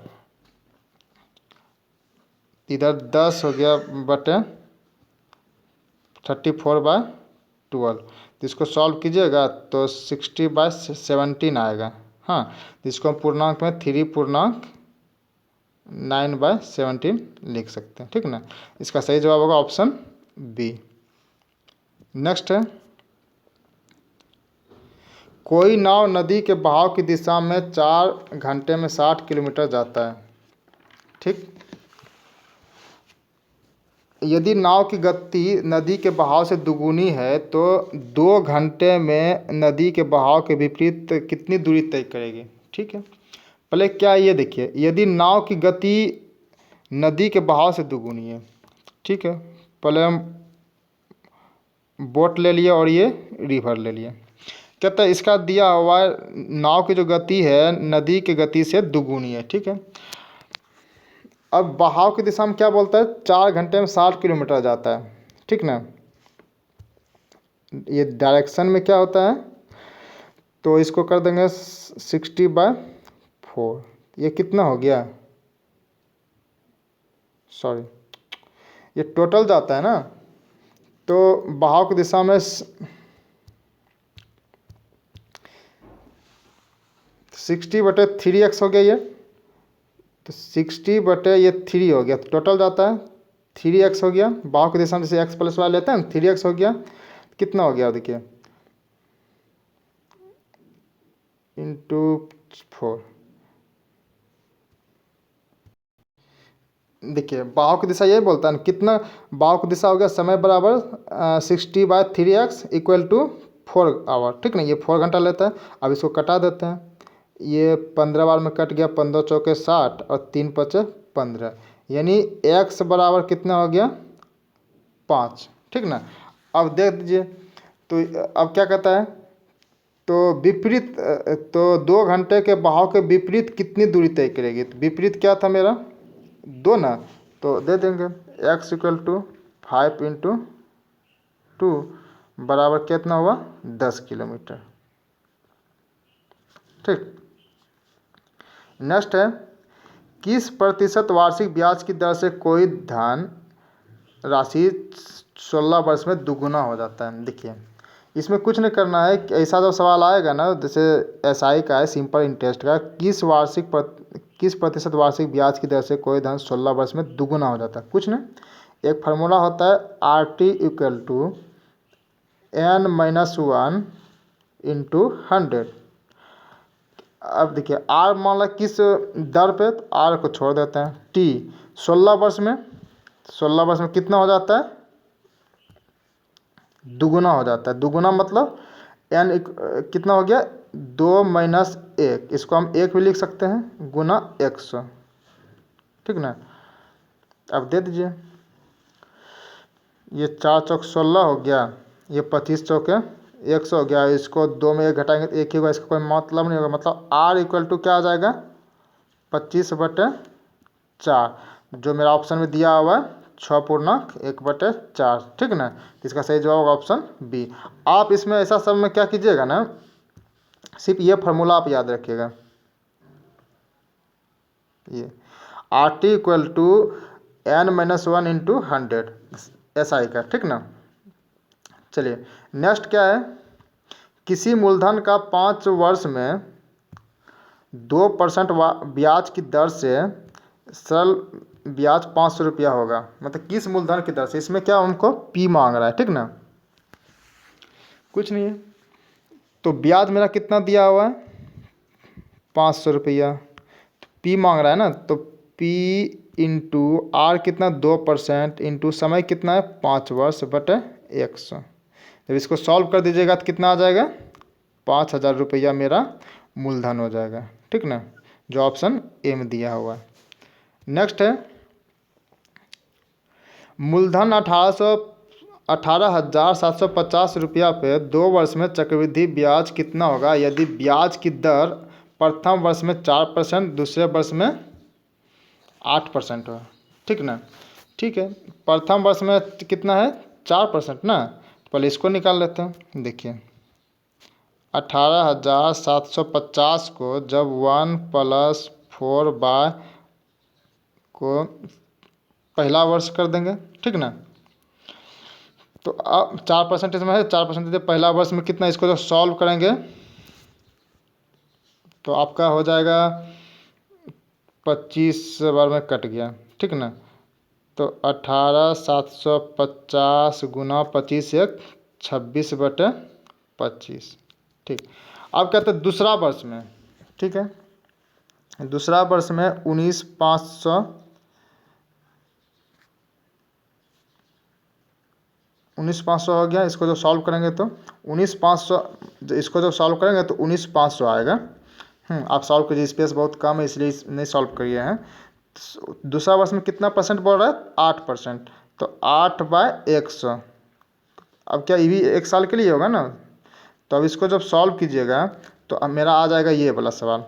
इधर 10 हो गया बटे 34/12। तो इसको सॉल्व कीजिएगा तो 60/17 आएगा। हाँ, तो इसको हम पूर्णांक में 3.9/17 लिख सकते हैं, ठीक ना। इसका सही जवाब होगा ऑप्शन बी। नेक्स्ट है, कोई नाव नदी के बहाव की दिशा में 4 घंटे में 60 किलोमीटर जाता है, ठीक। यदि नाव की गति नदी के बहाव से दुगुनी है तो 2 घंटे में नदी के बहाव के विपरीत कितनी दूरी तय करेगी, ठीक है। पहले क्या, ये देखिए, यदि नाव की गति नदी के बहाव से दुगुनी है, ठीक है, पहले हम बोट ले लिए और ये रिवर ले लिए। कहता है इसका दिया हुआ नाव की जो गति है नदी की गति से दुगुनी है, ठीक है। अब बहाव की दिशा में क्या बोलता है, 4 घंटे में 60 किलोमीटर जाता है, ठीक ना। ये डायरेक्शन में क्या होता है, तो इसको कर देंगे 60/4। ये कितना हो गया, सॉरी, ये टोटल जाता है ना, तो बहाव की दिशा में 60/3x हो गया ये, तो 60/3 हो गया, तो टोटल जाता है 3x हो गया। बहाव की दिशा में जैसे x + y लेते हैं 3x हो गया, कितना हो गया देखिए, ×4। देखिए बहाव की दिशा यही बोलता है ना, कितना बहाव की दिशा हो गया, समय बराबर 60/3x = 4 आवर, ठीक ना। ये 4 घंटा लेता है। अब इसको कटा देते हैं, ये 15 बार में कट गया, 15 चौके 60 और 3 पचे 15, यानी x बराबर कितना हो गया, 5, ठीक ना। अब देख दीजिए, तो अब क्या कहता है, तो विपरीत, तो 2 घंटे के बहाव के विपरीत कितनी दूरी तय करेगी, तो विपरीत क्या था मेरा, 2 ना, तो दे देंगे x = 5 × 2 बराबर कितना हुआ, 10 किलोमीटर, ठीक। नेक्स्ट है, किस प्रतिशत वार्षिक ब्याज की दर से कोई धन राशि 16 वर्ष में दुगुना हो जाता है। देखिए इसमें कुछ नहीं करना है, ऐसा जब सवाल आएगा ना, जैसे एसआई का है, सिंपल इंटरेस्ट का, किस प्रतिशत वार्षिक ब्याज की दर से कोई धन 16 वर्ष में दुगुना हो जाता है, कुछ नहीं, एक फार्मूला होता है RT = n-1 × 100। अब देखिए R मान लो किस दर पे, तो R को छोड़ देते हैं, T 16 वर्ष में, 16 वर्ष में कितना हो जाता है, दुगुना हो जाता है। दुगुना मतलब n कितना हो गया, 2 - 1, इसको हम 1 भी लिख सकते हैं, गुना 100, ठीक ना। अब दे दीजिए, ये 4 चौक 16 हो गया, ये 25 चौके 100 हो गया, इसको 2 में 1 घटाएंगे तो 1 ही होगा, इसका कोई मतलब नहीं होगा। मतलब R = क्या आ जाएगा, 25/4, जो मेरा ऑप्शन में दिया हुआ है 6.1/4, ठीक ना। इसका सही जवाब होगा ऑप्शन बी। आप इसमें ऐसा सब में क्या कीजिएगा ना, सिर्फ ये फार्मूला आप याद रखिएगा। ये R T equal to n-1 into 100 SI का, ठीक ना। चलिए नेक्स्ट क्या है, किसी मूलधन का 5 वर्ष में 2% ब्याज की दर से सरल ब्याज 500 रुपया होगा। मतलब किस मूलधन की दर से, इसमें क्या हमको पी मांग रहा है, ठीक ना, कुछ नहीं है। तो ब्याज मेरा कितना दिया हुआ है 500 रुपया, पी मांग रहा है ना, तो पी इंटू आर कितना 2% इंटू समय कितना है 5 वर्ष बटे 100। जब इसको सॉल्व कर दीजिएगा तो कितना आ जाएगा 5,000 रुपया मेरा मूलधन हो जाएगा, ठीक ना, जो ऑप्शन ए में दिया हुआ है। नेक्स्ट है मूलधन 18,750 रुपया पे 2 वर्ष में चक्रवृद्धि ब्याज कितना होगा यदि ब्याज की दर प्रथम वर्ष में 4%, दूसरे वर्ष में 8% हो, ठीक ना। ठीक है, प्रथम वर्ष में कितना है 4% ना, पहले इसको निकाल लेते हैं। देखिए 18,750 को जब 1 + 4 को पहला वर्ष कर देंगे, ठीक ना, तो अब 4% इसमें है, 4% पहला वर्ष में कितना, इसको जब सॉल्व करेंगे तो आपका हो जाएगा 25 बार में कट गया, ठीक ना, तो 18,750 गुना 25 1 26/25, ठीक। अब कहते हैं दूसरा वर्ष में, ठीक है, दूसरा वर्ष में 19,500 हो गया। इसको जो सॉल्व करेंगे तो 19,500, इसको जो सॉल्व करेंगे तो 19,500 आएगा। आप सॉल्व कीजिए, स्पेस बहुत कम है इसलिए नहीं सॉल्व करिए हैं। दूसरा वर्ष में कितना परसेंट बोल रहा है 8%, तो 8/100। अब क्या ये भी 1 साल के लिए होगा ना, तो अब इसको जब सॉल्व कीजिएगा तो अब मेरा आ जाएगा ये वाला सवाल।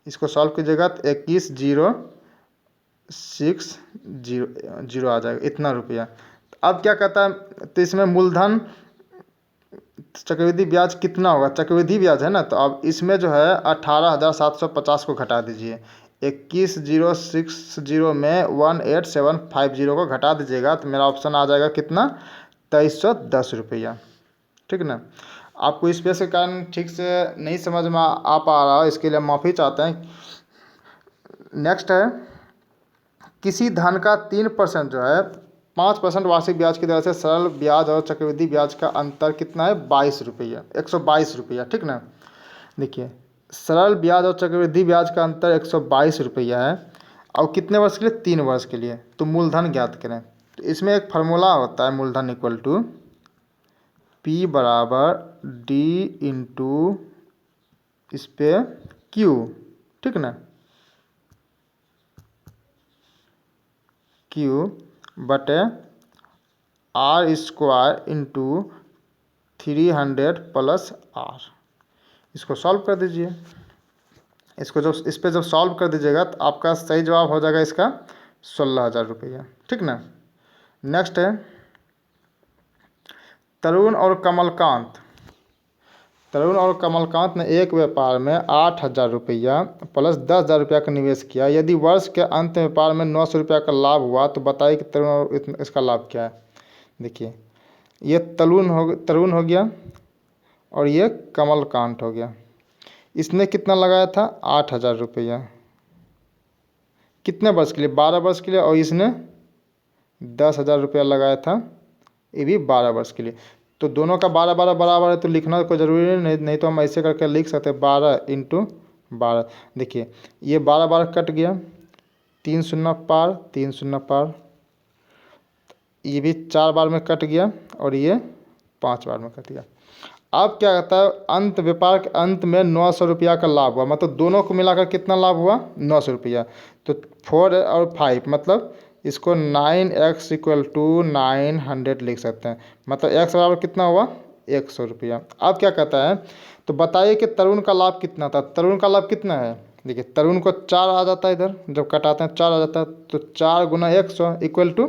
इसको सॉल्व कीजिएगा तो 21,060 आ जाएगा, इतना रुपया। अब क्या कहता है, तो इसमें मूलधन चक्रवृद्धि ब्याज कितना होगा, चक्रवृद्धि ब्याज है ना, तो अब इसमें जो है 18,750 को घटा दीजिए, 21,060 में 18,750 को घटा दीजिएगा तो मेरा ऑप्शन आ जाएगा कितना 2,310 रुपया, ठीक ना। आपको स्पेस के कारण ठीक से नहीं समझ में आ पा रहा है, इसके लिए माफ़ी चाहते हैं। नेक्स्ट है किसी धन का 3% जो है 5% वार्षिक ब्याज की दर से सरल ब्याज और चक्रवृद्धि ब्याज का अंतर कितना है 22 रुपया, 122 रुपया, ठीक ना। देखिए सरल ब्याज और चक्रवृद्धि ब्याज का अंतर 122 रुपया है और कितने वर्ष के लिए 3 वर्ष के लिए। तो मूलधन ज्ञात करें, तो इसमें एक फार्मूला होता है मूलधन इक्वल टू P बराबर D इंटू इस पे Q, ठीक ना, Q बटे R² इंटू 300 + R। इसको सॉल्व कर दीजिए, इसको जब इस पे जब सॉल्व कर दीजिएगा तो आपका सही जवाब हो जाएगा इसका 16,000 रुपया, ठीक ना। नेक्स्ट है तरुण और कमलकांत ने एक व्यापार में 8,000 रुपया प्लस 10,000 रुपया का निवेश किया। यदि वर्ष के अंत में व्यापार में 900 रुपया का लाभ हुआ तो बताइए कि तरुण और इसका लाभ क्या है। देखिए ये तरुण हो गया और ये कमलकांत हो गया। इसने कितना लगाया था 8,000 रुपया, कितने वर्ष के लिए 12 वर्ष के लिए, और इसने 10,000 रुपया लगाया था, ये भी 12 वर्ष के लिए। तो दोनों का 12-12 बराबर है तो लिखना कोई ज़रूरी नहीं तो हम ऐसे करके लिख सकते हैं 12 × 12। देखिए ये 12 कट गया, 3 शून्य पार 3 शून्य पार, ये भी 4 बार में कट गया और ये 5 बार में कट गया। अब क्या कहता है व्यापार के अंत में 900 रुपया का लाभ हुआ, मतलब दोनों को मिलाकर कितना लाभ हुआ 900 रुपया। तो 4 और 5 मतलब इसको 9x = 900 लिख सकते हैं, मतलब x बराबर कितना हुआ 100 रुपया। अब क्या कहता है, तो बताइए कि तरुण का लाभ कितना था। तरुण का लाभ कितना है, देखिए तरुण को 4 आ जाता है, इधर जब कटाते हैं 4 आ जाता है, तो 4 × 100 =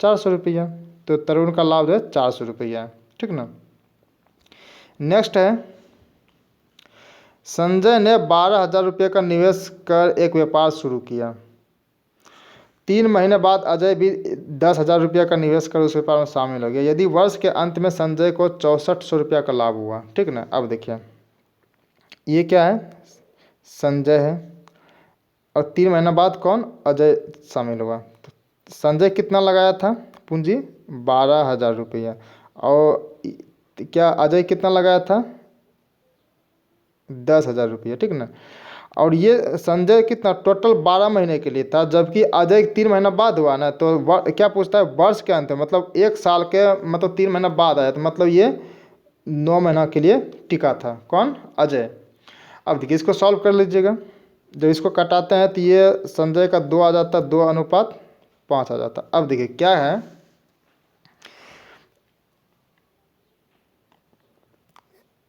400 रुपया। तो तरुण का लाभ जो है 400 रुपया है, ठीक ना। नेक्स्ट है संजय ने 12,000 रुपये का निवेश कर एक व्यापार शुरू किया। 3 महीने बाद अजय भी 10,000 रुपये का निवेश कर उस व्यापार में शामिल हो गया। यदि वर्ष के अंत में संजय को 6400 रुपये का लाभ हुआ, ठीक ना। अब देखिए ये क्या है, संजय है, और 3 महीना बाद कौन, अजय शामिल हुआ। तो संजय कितना लगाया था पूंजी, 12,000 रुपया, और क्या अजय कितना लगाया था, 10,000 रुपये, ठीक ना। और ये संजय कितना टोटल 12 महीने के लिए था, जबकि अजय 3 महीना बाद हुआ ना। तो क्या पूछता है, वर्ष के अंत में, मतलब 1 साल के, मतलब 3 महीना बाद आया, तो मतलब ये 9 महीना के लिए टिका था कौन, अजय। अब देखिए इसको सॉल्व कर लीजिएगा। जब इसको कटाते हैं तो ये संजय का 2 आ जाता, 2:5 आ जाता। अब देखिए क्या है,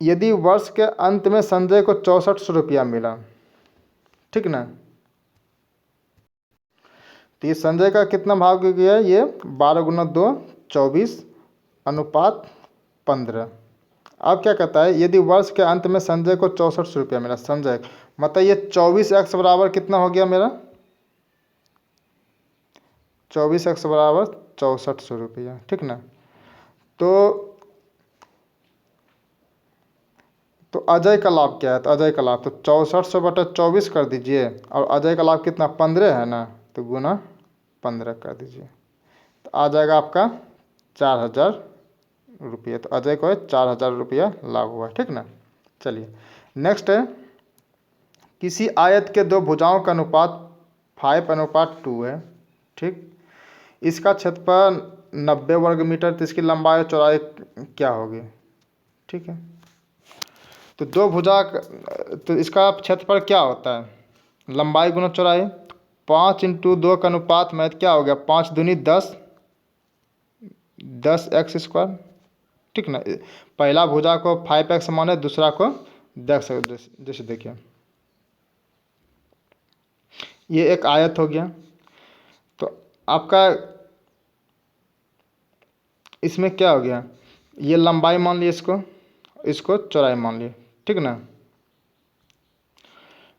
यदि वर्ष के अंत में संजय को 6400 रुपया मिला, ठीक ना, तो ये संजय का कितना भाग हो गया, ये 12 × 2 24:15। अब क्या कहता है, यदि वर्ष के अंत में संजय को 6400 रुपया मिला, संजय मतलब ये 24x बराबर कितना हो गया मेरा, 24x बराबर 6400 रुपया, ठीक ना। तो अजय का लाभ क्या है, तो अजय का लाभ तो 6400/24 कर दीजिए, और अजय का लाभ कितना 15 है ना, तो गुना 15 कर दीजिए, तो आ जाएगा आपका 4,000 रुपये। तो अजय को 4,000 रुपया लाभ हुआ, ठीक ना। चलिए नेक्स्ट है, किसी आयत के दो भुजाओं का अनुपात 5:2 है, ठीक। इसका क्षेत्रफल 90 वर्ग मीटर, तो इसकी लंबाई और चौड़ाई क्या होगी, ठीक है। तो दो भुजा तो इसका क्षेत्रफल क्या होता है, लंबाई गुना चौड़ाई। 5 × 2 का अनुपात में क्या हो गया, 5 दूनी 10, 10x², ठीक ना। पहला भुजा को 5x माने, दूसरा को 10x। जैसे देखिए ये एक आयत हो गया, तो आपका इसमें क्या हो गया, ये लंबाई मान लिए, इसको चौड़ाई मान लिए, ठीक ना,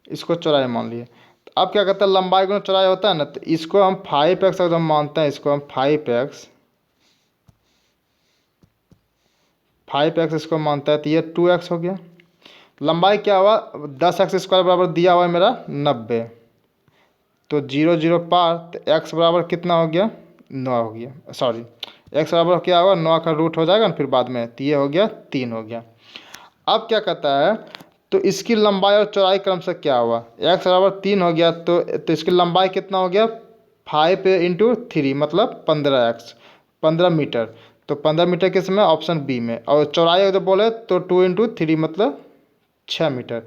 इसको चौड़ाई मान लिए। तो अब क्या कहते हैं, लंबाई गुना चौड़ाई होता है ना, तो इसको हम 5x अगर हम मानते हैं, इसको हम 5x इसको मानता है, तो ये 2x हो गया। लंबाई क्या हुआ, 10x² बराबर दिया हुआ है मेरा 90, तो 0 0 पार, तो x बराबर कितना हो गया, 9 हो गया, सॉरी x बराबर क्या होगा, 9 का रूट हो जाएगा ना फिर बाद में, तो ये हो गया 3 हो गया। अब क्या कहता है, तो इसकी लंबाई और चौड़ाई क्रम से क्या हुआ, x बराबर 3 हो गया, तो इसकी लंबाई कितना हो गया, 5 × 3 मतलब 15x, 15 मीटर। तो 15 मीटर किस में, ऑप्शन बी में। और चौड़ाई अगर बोले तो 2 × 3 मतलब 6 मीटर।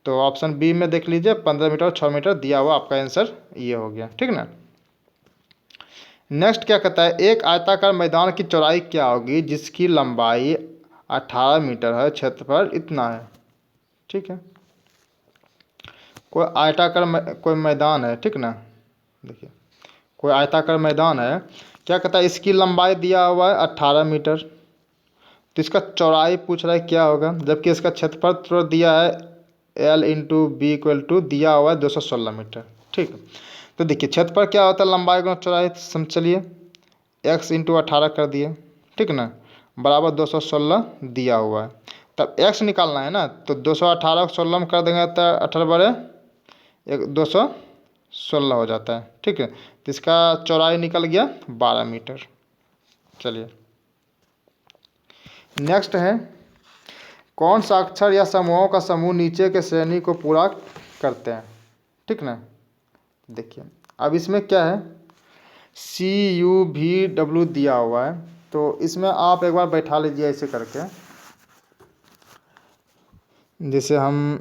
तो ऑप्शन बी में देख लीजिए, 15 मीटर और 6 मीटर दिया हुआ, आपका आंसर ये हो गया, ठीक ना। नेक्स्ट क्या कहता है, एक आयताकार मैदान की चौड़ाई क्या होगी जिसकी लंबाई 18 मीटर है, क्षेत्रफल इतना है, ठीक है। कोई आयताकार कोई मैदान है, ठीक ना, देखिए कोई आयताकार मैदान है, क्या कहता है, इसकी लंबाई दिया हुआ है 18 मीटर, तो इसका चौड़ाई पूछ रहा है क्या होगा, जबकि इसका क्षेत्रफल तो दिया है L × B दिया हुआ है 216 मीटर, ठीक। तो देखिए क्षेत्रफल क्या होता है, लंबाई गुना चौड़ाई, चलिए x × 18 कर दिए, ठीक ना, बराबर 216 दिया हुआ है। तब x निकालना है ना, तो 218 को 16 में कर देंगे तो 18 बड़े 216 हो जाता है, ठीक है। तो इसका चौड़ाई निकल गया 12 मीटर। चलिए नेक्स्ट है, कौन सा अक्षर या समूहों का समूह नीचे के श्रेणी को पूरा करते हैं, ठीक ना। देखिए अब इसमें क्या है, CUVW दिया हुआ है, तो इसमें आप एक बार बैठा लीजिए ऐसे करके, जैसे हम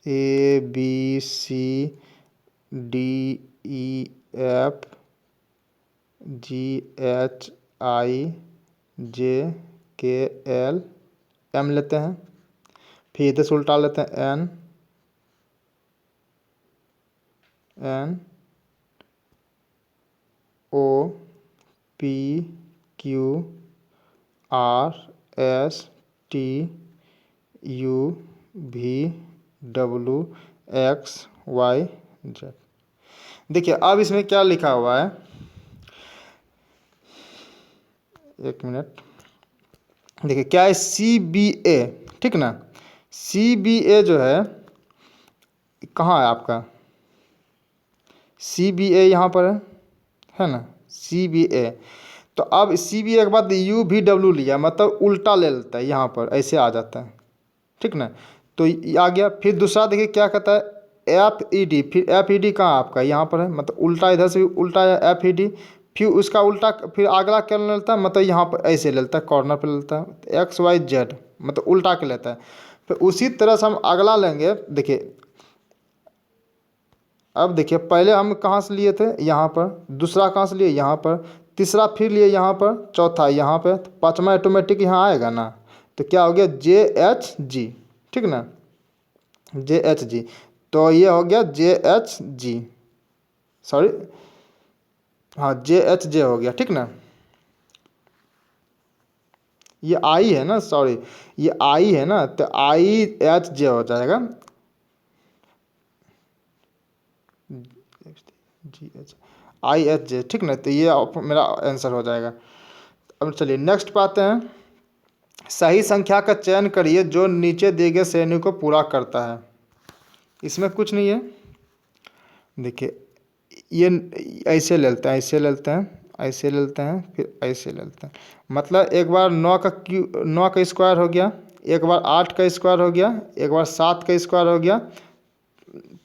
ABCDEFGHIJKL लेते हैं, फिर इधर से उल्टा लेते हैं NNOPQRSTUV U V W X Y Z। देखिए अब इसमें क्या लिखा हुआ है, एक मिनट, देखिए क्या है CBA, ठीक ना। CBA जो है कहाँ है आपका, CBA यहाँ पर है ना, CBA। तो अब CBA के बाद UVW लिया, मतलब उल्टा ले लेता है, यहाँ पर ऐसे आ जाता है, ठीक ना। तो ये आ गया। फिर दूसरा देखिए क्या कहता है FED, फिर FED कहाँ आपका, यहाँ पर है, मतलब उल्टा इधर से भी उल्टा है FED, फिर उसका उल्टा फिर अगला क्या लेता है, मतलब यहाँ पर ऐसे लेता है, कॉर्नर पर लेता है XYZ, मतलब उल्टा के लेता है। फिर उसी तरह से हम अगला लेंगे। देखिए अब देखिए पहले हम कहाँ से लिए थे, यहाँ पर, दूसरा कहाँ से लिए, यहाँ पर, तीसरा फिर लिए यहाँ पर, चौथा यहाँ पे, तो पाँचवा ऑटोमेटिक यहाँ आएगा ना। तो क्या हो गया JHG, ठीक ना, JHG। तो ये हो गया JHG, सॉरी, हाँ JHJ हो गया, ठीक ना। ये आई है ना, सॉरी ये आई है ना, तो IHJ हो जाएगा, IHJ, ठीक ना। तो ये मेरा आंसर हो जाएगा। अब चलिए नेक्स्ट पे आते हैं। सही संख्या का चयन करिए जो नीचे दिए गए श्रेणी को पूरा करता है। इसमें कुछ नहीं है, देखिए ये ऐसे ले लेते हैं, ऐसे ले लेते हैं, ऐसे ले लेते हैं, फिर ऐसे ले लेते हैं। मतलब एक बार 9 का स्क्वायर हो गया, एक बार 8 का स्क्वायर हो गया, एक बार 7 का स्क्वायर हो गया,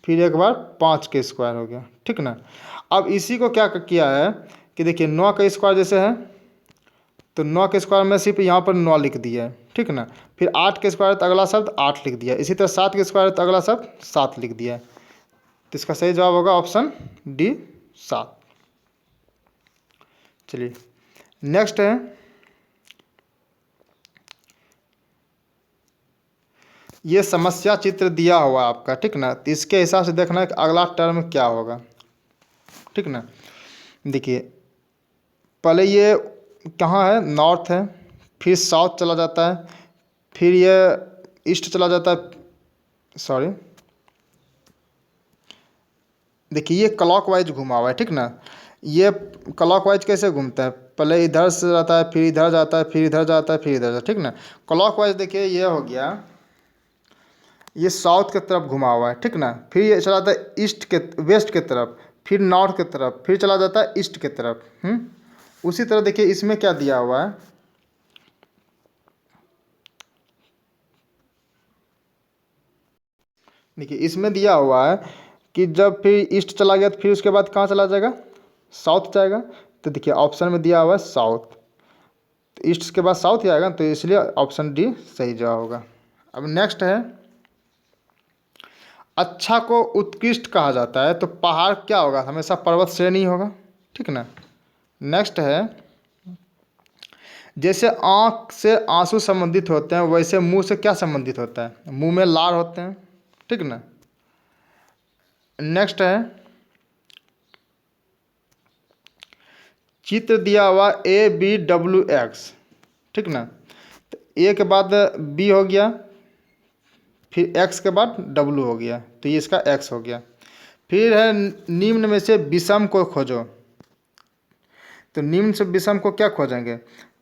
फिर एक बार 5 का स्क्वायर हो गया, ठीक ना। अब इसी को क्या किया है कि देखिए 9 का स्क्वायर जैसे है, तो 9 के स्क्वायर में सिर्फ यहाँ पर 9 लिख दिया है, ठीक ना। फिर 8 के स्क्वायर तो अगला शब्द 8 लिख दिया, इसी तरह 7 के स्क्वायर तो अगला शब्द 7 लिख दिया है। तो इसका सही जवाब होगा ऑप्शन डी, 7। चलिए नेक्स्ट है, ये समस्या चित्र दिया हुआ है आपका, ठीक ना। तो इसके हिसाब से देखना है कि अगला टर्म क्या होगा, ठीक ना। देखिए पहले ये कहाँ है, नॉर्थ है, फिर साउथ चला जाता है, फिर ये ईस्ट चला जाता है, सॉरी देखिए ये क्लॉक वाइज घुमा हुआ है, ठीक ना। ये क्लॉक वाइज कैसे घूमता है, पहले इधर से जाता है, फिर इधर जाता है, फिर इधर जाता है, फिर इधर जाता है, ठीक ना। क्लॉक वाइज देखिए ये हो गया, ये साउथ की तरफ घुमा हुआ है, ठीक ना। फिर ये चला जाता है ईस्ट के, वेस्ट के तरफ, फिर नॉर्थ की तरफ, फिर चला जाता है ईस्ट की तरफ। उसी तरह देखिए इसमें क्या दिया हुआ है, देखिए इसमें दिया हुआ है कि जब फिर ईस्ट चला गया तो फिर उसके बाद कहाँ चला जाएगा, साउथ जाएगा। तो देखिए ऑप्शन में दिया हुआ है साउथ, तो ईस्ट के बाद साउथ ही आएगा, तो इसलिए ऑप्शन डी सही जवाब होगा। अब नेक्स्ट है, अच्छा को उत्कृष्ट कहा जाता है, तो पहाड़ क्या होगा, हमेशा पर्वत श्रेणी होगा, ठीक ना। नेक्स्ट है, जैसे आँख से आंसू संबंधित होते हैं वैसे मुंह से क्या संबंधित होता है, मुंह में लार होते हैं, ठीक ना। नेक्स्ट है, चित्र दिया हुआ ABWX, ठीक ना। तो ए के बाद बी हो गया, फिर एक्स के बाद डब्लू हो गया, तो ये इसका एक्स हो गया। फिर है निम्न में से विषम को खोजो, तो निम्न से विषम को क्या खोजेंगे,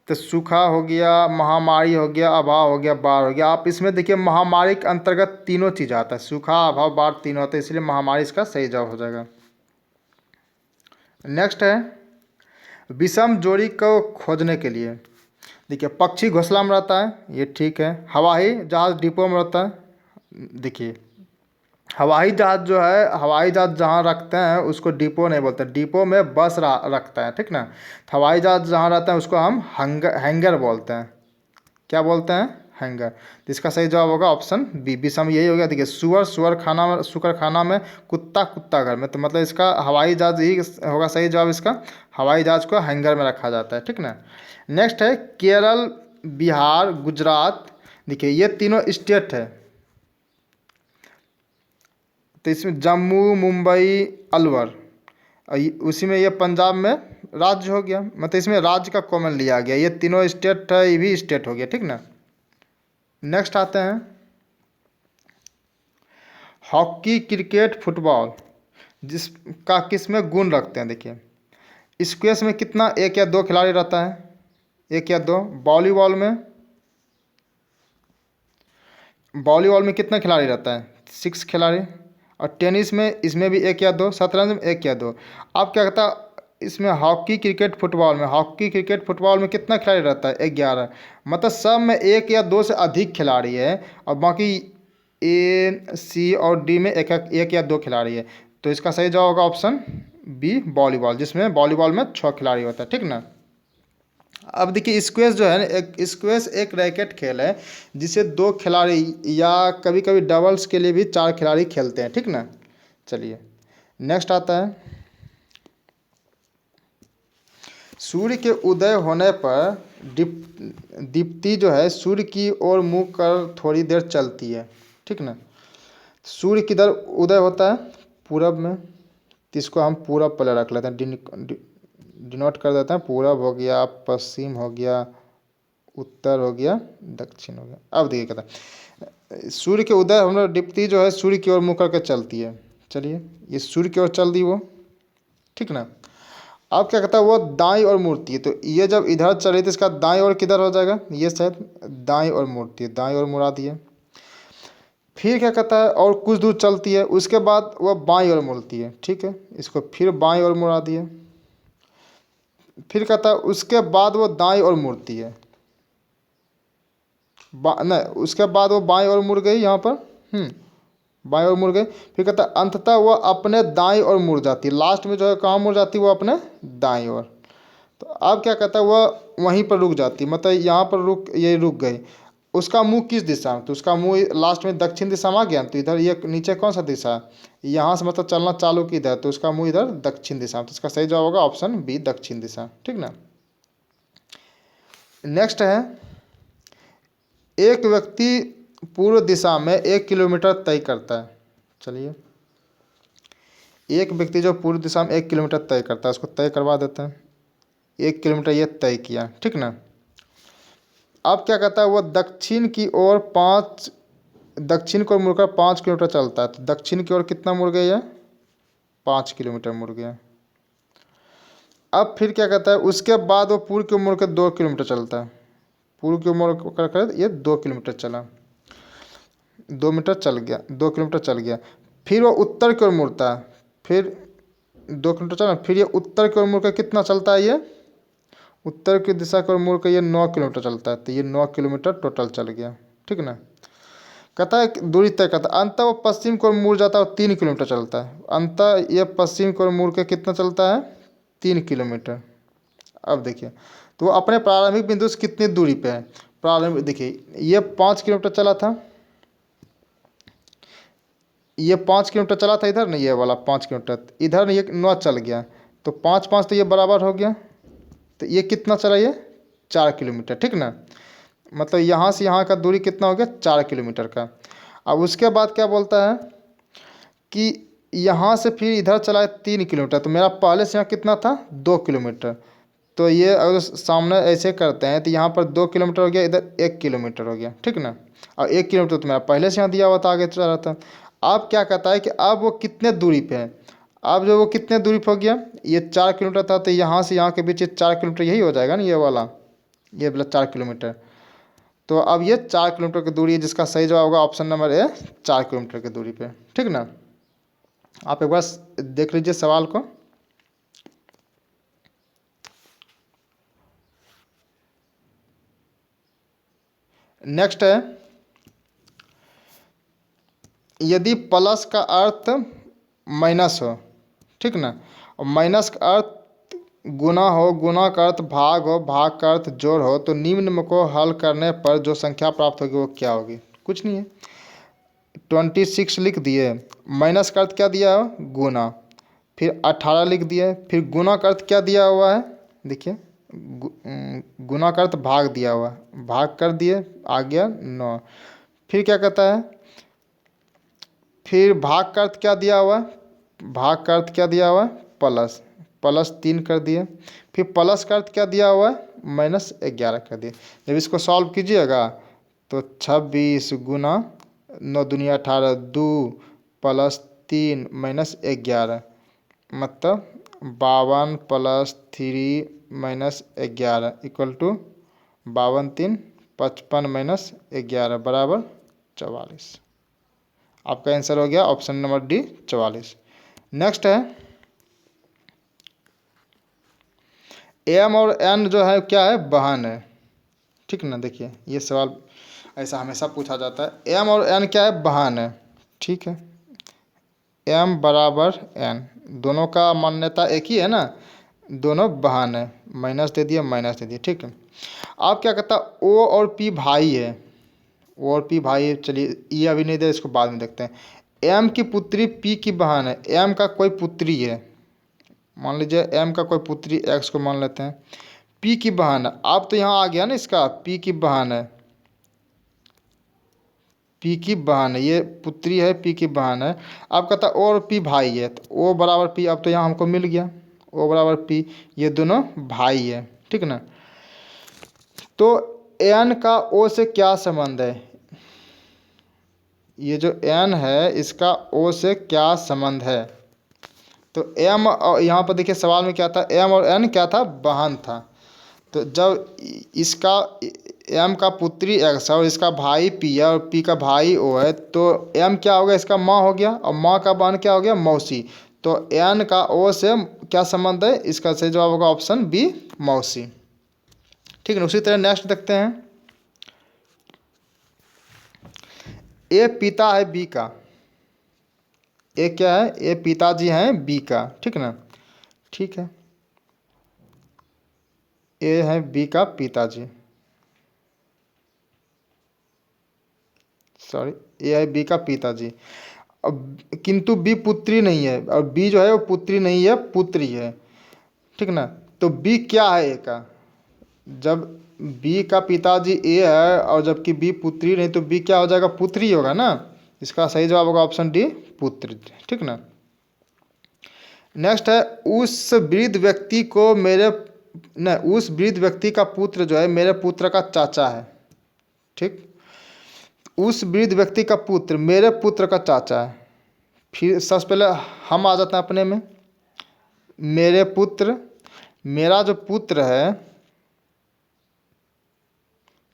तो सूखा हो गया, महामारी हो गया, अभाव हो गया, बाढ़ हो गया। आप इसमें देखिए महामारी के अंतर्गत तीनों चीज़ आता है, सूखा, अभाव, बाढ़ तीनों आता है, इसलिए महामारी इसका सही जवाब हो जाएगा। नेक्स्ट है, विषम जोड़ी को खोजने के लिए देखिए पक्षी घोंसला में रहता है, ये ठीक है। हवाई जहाज़ डिपो में रहता है, देखिए हवाई जहाज़ जो है, हवाई जहाज़ जहाँ रखते हैं उसको डिपो नहीं बोलते, डिपो में बस रखता है, ठीक ना। तो हवाई जहाज़ जहाँ रहता है उसको हम हैंगर बोलते हैं, क्या बोलते हैं, हैंगर। तो इसका सही जवाब होगा ऑप्शन बी, विषम यही हो गया। देखिए सुअर खाना में, शुकर खाना में, कुत्ता कुत्ता घर में, तो मतलब इसका हवाई जहाज़ ही होगा सही जवाब इसका, हवाई जहाज़ को हैंगर में रखा जाता है, ठीक ना। नेक्स्ट है केरल, बिहार, गुजरात, देखिए ये तीनों स्टेट है, तो इसमें जम्मू, मुंबई, अलवर, उसी में ये पंजाब में राज्य हो गया, मतलब इसमें राज्य का कॉमन लिया गया, ये तीनों स्टेट है, ये भी स्टेट हो गया, ठीक ना। नेक्स्ट आते हैं, हॉकी, क्रिकेट, फुटबॉल जिसका किस में गुण रखते हैं? देखिए स्क्वैश में कितना, एक या दो खिलाड़ी रहता है, एक या दो। वॉलीबॉल में कितना खिलाड़ी रहता है? 6 खिलाड़ी। और टेनिस में इसमें भी एक या दो। शतरंज में एक या दो। अब क्या कहता है इसमें हॉकी, क्रिकेट, फुटबॉल में, हॉकी, क्रिकेट, फुटबॉल में कितना खिलाड़ी रहता है? 11। मतलब सब में एक या दो से अधिक खिलाड़ी है, और बाकी ए, सी और डी में एक या दो खिलाड़ी है। तो इसका सही जवाब होगा ऑप्शन बी, वॉलीबॉल, जिसमें वॉलीबॉल में 6 खिलाड़ी होता है। ठीक ना। अब देखिए स्क्वैश जो है ना, एक स्क्वैश एक रैकेट खेल है जिसे 2 खिलाड़ी या कभी कभी डबल्स के लिए भी 4 खिलाड़ी खेलते हैं। ठीक ना। चलिए नेक्स्ट आता है, सूर्य के उदय होने पर दीप्ति जो है सूर्य की ओर मुँह कर थोड़ी देर चलती है। ठीक ना। सूर्य किधर उदय होता है? पूरब में। तो इसको हम पूरब पहले रख लेते हैं, डिनोट कर देते हैं। पूरब हो गया, पश्चिम हो गया, उत्तर हो गया, दक्षिण हो गया। अब देखिए कहता है सूर्य के उदय होने दीप्ति जो है सूर्य की ओर मुँह करके चलती है। चलिए ये सूर्य की ओर चल दी वो। ठीक ना। अब क्या कहता है वो दाई और मुड़ती है, तो ये जब इधर चल रही थी इसका दाई और किधर हो जाएगा? ये शायद दाई और मुड़ती है, दाई और मुड़ा दिए। फिर क्या कहता है और कुछ दूर चलती है, उसके बाद वह बाईं ओर मुड़ती है। ठीक है, इसको फिर बाईं ओर मुड़ा दिए। फिर कहता है उसके बाद वो दाईं ओर मुड़ती है, नहीं उसके बाद वो बाईं ओर मुड़ गई यहाँ पर, बाईं ओर मुड़ गई। फिर कहता है अंततः वो अपने दाईं ओर मुड़ जाती है, लास्ट में जो है कहाँ मुड़ जाती है? वो अपने दाईं ओर। तो अब क्या कहता है वह वहीं पर रुक जाती, मतलब यहाँ पर ये रुक गई। उसका मुंह किस दिशा में? तो उसका मुंह लास्ट में दक्षिण दिशा में आ गया। तो इधर ये नीचे कौन सा दिशा है? यहाँ से मतलब चलना चालू की इधर, तो उसका मुंह इधर दक्षिण दिशा में। तो इसका सही जवाब होगा ऑप्शन बी, दक्षिण दिशा। ठीक ना। नेक्स्ट है, एक व्यक्ति पूर्व दिशा में 1 किलोमीटर तय करता है। चलिए एक व्यक्ति जो पूर्व दिशा में 1 किलोमीटर तय करता है उसको तय करवा देते हैं। 1 किलोमीटर ये तय किया। ठीक ना। अब क्या कहता है वो दक्षिण को मुड़कर 5 किलोमीटर चलता है। तो दक्षिण की ओर कितना मुड़ गया? 5 किलोमीटर मुड़ गया। अब फिर क्या कहता है उसके बाद वो पूर्व की ओर मुड़ कर 2 किलोमीटर चलता है। पूर्व की ओर मुड़ कर ये 2 किलोमीटर चला, 2 किलोमीटर चल गया। फिर वो उत्तर की ओर मुड़ता है, फिर 2 किलोमीटर चला, फिर ये उत्तर की ओर मुड़ कर कितना चलता है? ये उत्तर की दिशा की ओर मुड़ कर ये 9 किलोमीटर चलता है। तो ये 9 किलोमीटर टोटल चल गया। ठीक ना। कहता है दूरी तय करता है, अंततः वो पश्चिम की ओर मुड़ जाता है और 3 किलोमीटर चलता है। अंततः ये पश्चिम की ओर मुड़ के कितना चलता है? 3 किलोमीटर। अब देखिए तो वो अपने प्रारंभिक बिंदु से कितनी दूरी पे है? प्रारंभिक देखिए ये 5 किलोमीटर चला था, ये 5 किलोमीटर चला था इधर, नहीं ये वाला 5 किलोमीटर इधर, ये 9 चल गया। तो 5 5 तो ये बराबर हो गया। तो ये कितना चला? ये 4 किलोमीटर। ठीक ना। मतलब यहाँ से यहाँ का दूरी कितना हो गया? 4 किलोमीटर का। अब उसके बाद क्या बोलता है कि यहाँ से फिर इधर चला है 3 किलोमीटर। तो मेरा पहले से यहाँ कितना था? 2 किलोमीटर। तो ये अगर सामने ऐसे करते हैं तो यहाँ पर 2 किलोमीटर हो गया, इधर 1 किलोमीटर हो गया। ठीक ना। और 1 किलोमीटर तो मेरा पहले से यहाँ दिया हुआ था, आगे चल रहा था। अब क्या कहता है कि अब वो कितने दूरी पे है? अब जो वो कितने दूरी पे हो गया? ये 4 किलोमीटर था, तो यहाँ से यहाँ के बीच 4 किलोमीटर यही हो जाएगा ना, ये वाला 4 किलोमीटर। तो अब ये 4 किलोमीटर की दूरी है, जिसका सही जवाब होगा ऑप्शन नंबर ए, 4 किलोमीटर की दूरी पे। ठीक ना। आप एक बार देख लीजिए सवाल को। नेक्स्ट है, यदि प्लस का अर्थ माइनस हो, ठीक ना, और माइनस का अर्थ गुना हो, गुना का अर्थ भाग हो, भाग का अर्थ जोड़ हो, तो निम्न में को हल करने पर जो संख्या प्राप्त होगी वो क्या होगी? कुछ नहीं है, 26 लिख दिए। माइनस का अर्थ क्या दिया हो? गुना। फिर 18 लिख दिए। फिर गुना का अर्थ क्या दिया हुआ है? देखिए गुना का अर्थ भाग दिया हुआ है, भाग कर दिए, आ गया 9। फिर क्या कहता है? फिर भाग का अर्थ क्या दिया हुआ है? भाग का अर्थ क्या दिया हुआ है? प्लस, प्लस 3 कर दिए। फिर प्लस का अर्थ क्या दिया हुआ है? -11 कर दिए। जब इसको सॉल्व कीजिएगा तो 26 गुना 9 दूनी 18, 2 प्लस 3 माइनस 11, मतलब 52 plus 3 minus 11 equal to 52 3 55 minus 11 बराबर 44। आपका आंसर हो गया ऑप्शन नंबर डी 44। नेक्स्ट है एम और एन जो है क्या है, बहन है, ठीक ना। देखिए ये सवाल ऐसा हमेशा पूछा जाता है, एम और एन क्या है, बहन है, ठीक है। एम बराबर एन, दोनों का मान्यता एक ही है ना, दोनों बहन है, माइनस दे दिया माइनस दे दिया, ठीक है। आप क्या कहता है ओ और पी भाई है, ओ और पी भाई है, चलिए ये अभी नहीं दे, इसको बाद में देखते हैं। एम की पुत्री पी की बहन है, एम का कोई पुत्री है, मान लीजिए एम का कोई पुत्री एक्स को मान लेते हैं, पी की बहन है। अब तो यहाँ आ गया ना इसका, पी की बहन है, पी की बहन है, ये पुत्री है, पी की बहन है। अब कहता ओ और पी भाई है, तो ओ बराबर पी, अब तो यहाँ हमको मिल गया ओ बराबर पी, ये दोनों भाई है, ठीक ना। तो एन का ओ से क्या संबंध है, ये जो एन है इसका ओ से क्या संबंध है। तो एम, यहाँ पर देखिए सवाल में क्या था, एम और एन क्या था, बहन था। तो जब इसका एम का पुत्री एक्स है और इसका भाई पी है और पी का भाई ओ है, तो एम क्या हो गया, इसका माँ हो गया, और माँ का बहन क्या हो गया, मौसी। तो एन का ओ से क्या संबंध है, इसका सही जवाब होगा ऑप्शन बी, मौसी, ठीक है। उसी तरह नेक्स्ट देखते हैं, ए पिता है बी का, ए क्या है, ए पिताजी हैं बी का, ठीक ना, ठीक है। ए है बी का पिताजी, सॉरी, ए है बी का पिताजी। अब किंतु बी पुत्री नहीं है, और बी जो है वो पुत्री नहीं है, पुत्री है, ठीक ना। तो बी क्या है ए का, जब बी का पिताजी ए है और जबकि बी पुत्री नहीं, तो बी क्या हो जाएगा, पुत्री होगा ना। इसका सही जवाब होगा ऑप्शन डी, पुत्र, ठीक ना। नेक्स्ट है उस वृद्ध व्यक्ति को मेरे न उस वृद्ध व्यक्ति का पुत्र जो है मेरे पुत्र का चाचा है, ठीक। उस वृद्ध व्यक्ति का पुत्र मेरे पुत्र का चाचा है। फिर सबसे पहले हम आ जाते हैं अपने में, मेरे पुत्र, मेरा जो पुत्र है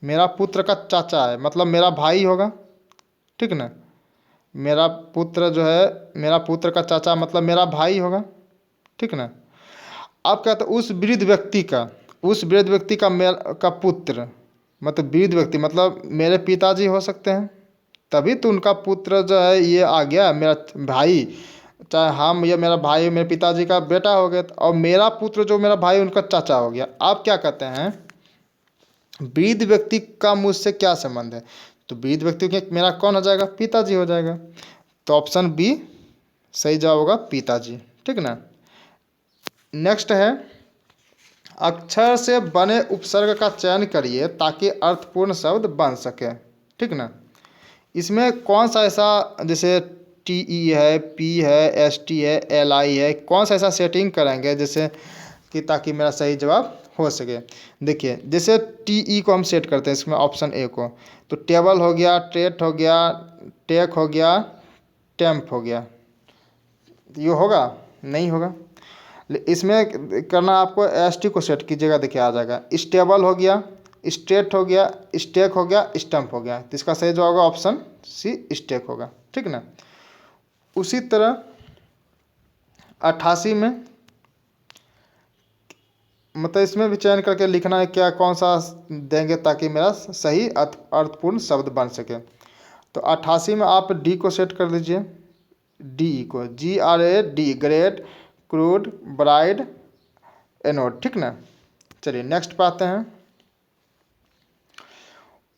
मेरा पुत्र का चाचा है, मतलब मेरा भाई होगा, ठीक ना। मेरा पुत्र जो है मेरा पुत्र का चाचा मतलब मेरा भाई होगा, ठीक ना। अब कहते हैं उस वृद्ध व्यक्ति का मेरा का पुत्र, मतलब वृद्ध व्यक्ति मतलब मेरे पिताजी हो सकते हैं, तभी तो उनका पुत्र जो है ये आ गया मेरा भाई, चाहे हम या मेरा भाई मेरे पिताजी का बेटा हो गया, और मेरा पुत्र जो मेरा भाई उनका चाचा हो गया। आप क्या कहते हैं, वृद्ध व्यक्ति का मुझसे क्या संबंध है, तो वृद्ध व्यक्ति के मेरा कौन हो जाएगा, पिताजी हो जाएगा। तो ऑप्शन बी सही जवाब होगा पिताजी, ठीक ना। नेक्स्ट है अक्षर से बने उपसर्ग का चयन करिए ताकि अर्थपूर्ण शब्द बन सके, ठीक ना। इसमें कौन सा ऐसा, जैसे टी ई है, पी है, एस टी है, एल आई है, कौन सा ऐसा सेटिंग करेंगे जैसे कि ताकि मेरा सही जवाब हो सके। देखिए जैसे टी ई को हम सेट करते हैं इसमें ऑप्शन ए को, तो टेबल हो गया, ट्रेट हो गया, टेक हो गया, टेम्प हो गया, ये होगा नहीं होगा। इसमें करना आपको एस टी को सेट कीजिएगा, देखिए आ जाएगा। स्टेबल हो गया, स्ट्रेट हो गया, स्टेक हो गया, स्टम्प हो गया, तो इसका सही जवाब होगा ऑप्शन सी, स्टेक होगा, ठीक ना। उसी तरह 88 में मतलब इसमें भी चयन करके लिखना है क्या कौन सा देंगे ताकि मेरा सही अर्थपूर्ण शब्द बन सके। तो 88 में आप डी को सेट कर दीजिए, डी को, GRAD, grade, crude, bride, anode, ठीक ना। चलिए नेक्स्ट पे आते हैं,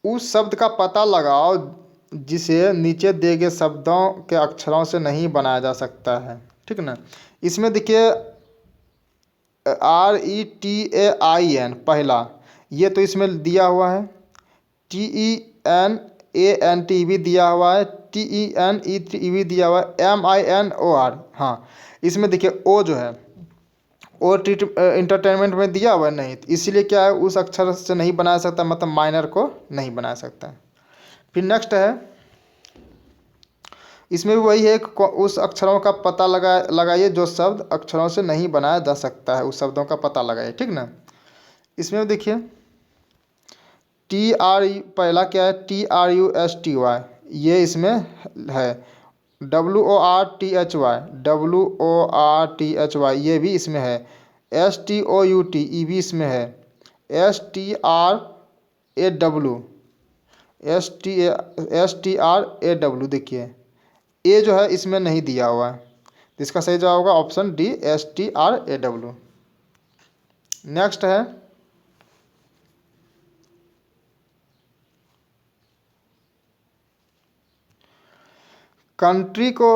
उस शब्द का पता लगाओ जिसे नीचे दिए गए शब्दों के अक्षरों से नहीं बनाया जा सकता है, ठीक ना। इसमें देखिए RETAIN पहला, ये तो इसमें दिया हुआ है, TENANT भी दिया हुआ है, TENET भी दिया हुआ है, MINOR, हाँ इसमें देखिए ओ जो है ओ इंटरटेनमेंट में दिया हुआ है नहीं, तो इसीलिए क्या है उस अक्षर से नहीं बना सकता, मतलब माइनर को नहीं बना सकता। फिर नेक्स्ट है इसमें भी वही है कि उस अक्षरों का पता लगाइए जो शब्द अक्षरों से नहीं बनाया जा सकता है, उस शब्दों का पता लगाइए, ठीक ना। इसमें भी देखिए पहला क्या है, TRUSTY, ये इसमें है। WORTHY ये भी इसमें है। STOUT ये भी इसमें है। STRAW देखिए, ए जो है इसमें नहीं दिया हुआ है, तो इसका सही जवाब होगा ऑप्शन डी, STRAW। नेक्स्ट है कंट्री को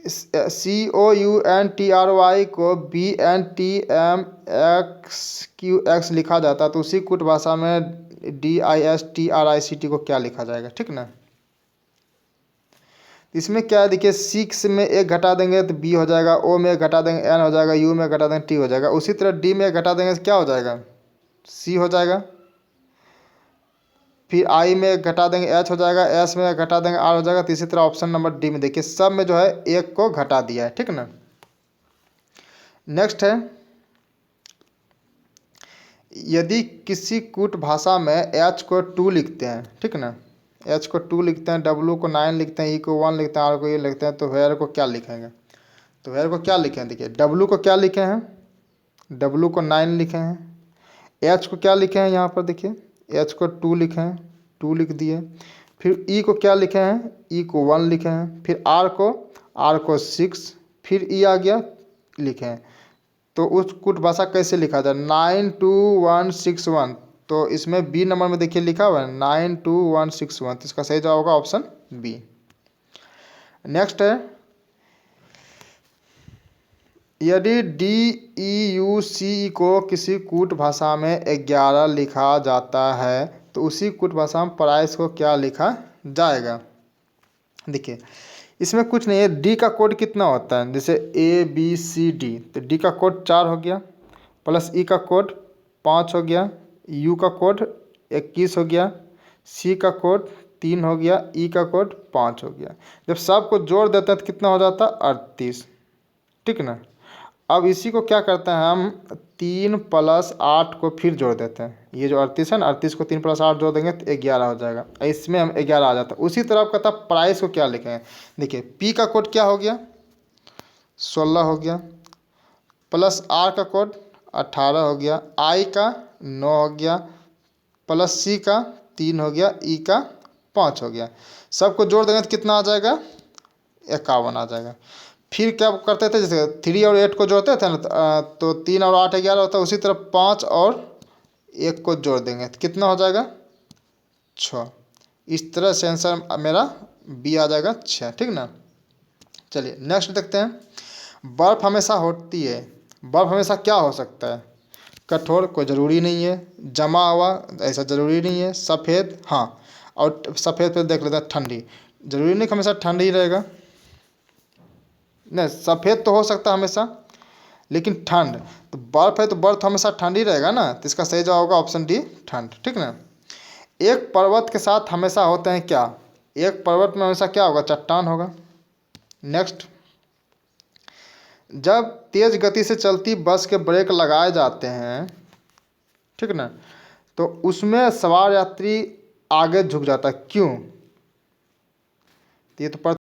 COUNTRY को BNTMXQX लिखा जाता है, तो उसी कुट भाषा में DISTRICT को क्या लिखा जाएगा, ठीक ना। इसमें क्या है देखिए, सिक्स में एक घटा देंगे तो बी हो जाएगा, ओ में एक घटा देंगे एन हो जाएगा, यू में घटा देंगे टी हो जाएगा, उसी तरह डी में एक घटा देंगे तो क्या हो जाएगा, सी हो जाएगा। फिर आई में एक घटा देंगे एच हो जाएगा, एस में एक घटा देंगे आर हो जाएगा। तो इसी तरह ऑप्शन नंबर डी में देखिए सब में जो है एक को घटा दिया है, ठीक ना। नेक्स्ट है, यदि किसी कूट भाषा में एच को 2 लिखते हैं, ठीक ना, एच को 2 लिखते हैं, डब्लू को 9 लिखते हैं, ई को 1 लिखते हैं, आर को ये लिखते हैं, तो वेयर को क्या लिखेंगे। तो वेयर को क्या लिखे हैं, देखिए डब्लू को क्या लिखे हैं, डब्लू को 9 लिखे हैं। एच को क्या लिखे हैं यहाँ पर देखिए, एच को 2 लिखे हैं, 2 लिख दिए। फिर ई को क्या लिखे हैं, ई को 1 लिखे हैं। फिर आर को 6, फिर ई आ गया लिखे हैं। तो उस कुट भाषा कैसे लिखा जाए, 92161, तो इसमें बी नंबर में देखिए लिखा हुआ है 92161, तो इसका सही जवाब होगा ऑप्शन बी। नेक्स्ट है, यदि DEUC को किसी कूट भाषा में 11 लिखा जाता है, तो उसी कूट भाषा में 22 को क्या लिखा जाएगा। देखिए इसमें कुछ नहीं है, डी का कोड कितना होता है, जैसे ABCD, तो डी का कोड 4 हो गया, प्लस ई का कोड 5 हो गया, यू का कोड 21 हो गया, सी का कोड 3 हो गया, ई का कोड 5 हो गया। जब सबको जोड़ देते हैं तो कितना हो जाता है, 38, ठीक ना। अब इसी को क्या करते हैं हम, 3 + 8 को फिर जोड़ देते हैं, ये जो 38 है ना, 38 को 3 + 8 जोड़ देंगे तो 11 हो जाएगा, इसमें हम 11 आ जाता है। उसी तरह आप कहता प्राइस को क्या लिखेंगे, देखिए पी का कोड क्या हो गया, 16 हो गया, प्लस आर का कोड 18 हो गया, आई का 9 हो गया, प्लस सी का 3 हो गया, ई का 5 हो गया। सबको जोड़ देंगे तो कितना आ जाएगा, 51 आ जाएगा। फिर क्या करते थे, जैसे 3 और 8 को जोड़ते थे ना, तो 3 और 8 11 होता है, उसी तरह 5 और 1 को जोड़ देंगे तो कितना हो जाएगा, 6। इस तरह से आंसर मेरा बी आ जाएगा 6, ठीक ना। चलिए नेक्स्ट देखते हैं, बर्फ़ हमेशा होती है, बर्फ़ हमेशा क्या हो सकता है, कठोर कोई ज़रूरी नहीं है, जमा हुआ ऐसा ज़रूरी नहीं है, सफ़ेद हाँ, और सफ़ेद पे देख लेते हैं ठंडी, ज़रूरी नहीं कि हमेशा ठंडी ही रहेगा, नहीं सफ़ेद तो हो सकता है हमेशा, लेकिन ठंड, तो बर्फ़ है तो बर्फ़ हमेशा ठंड ही रहेगा ना, तो इसका सही जवाब होगा ऑप्शन डी, ठंड, ठीक ना। एक पर्वत के साथ हमेशा होते हैं क्या, एक पर्वत में हमेशा क्या होगा, चट्टान होगा। नेक्स्ट, जब तेज़ गति से चलती बस के ब्रेक लगाए जाते हैं, ठीक ना, तो उसमें सवार यात्री आगे झुक जाता है, क्यों। ये तो प्रथम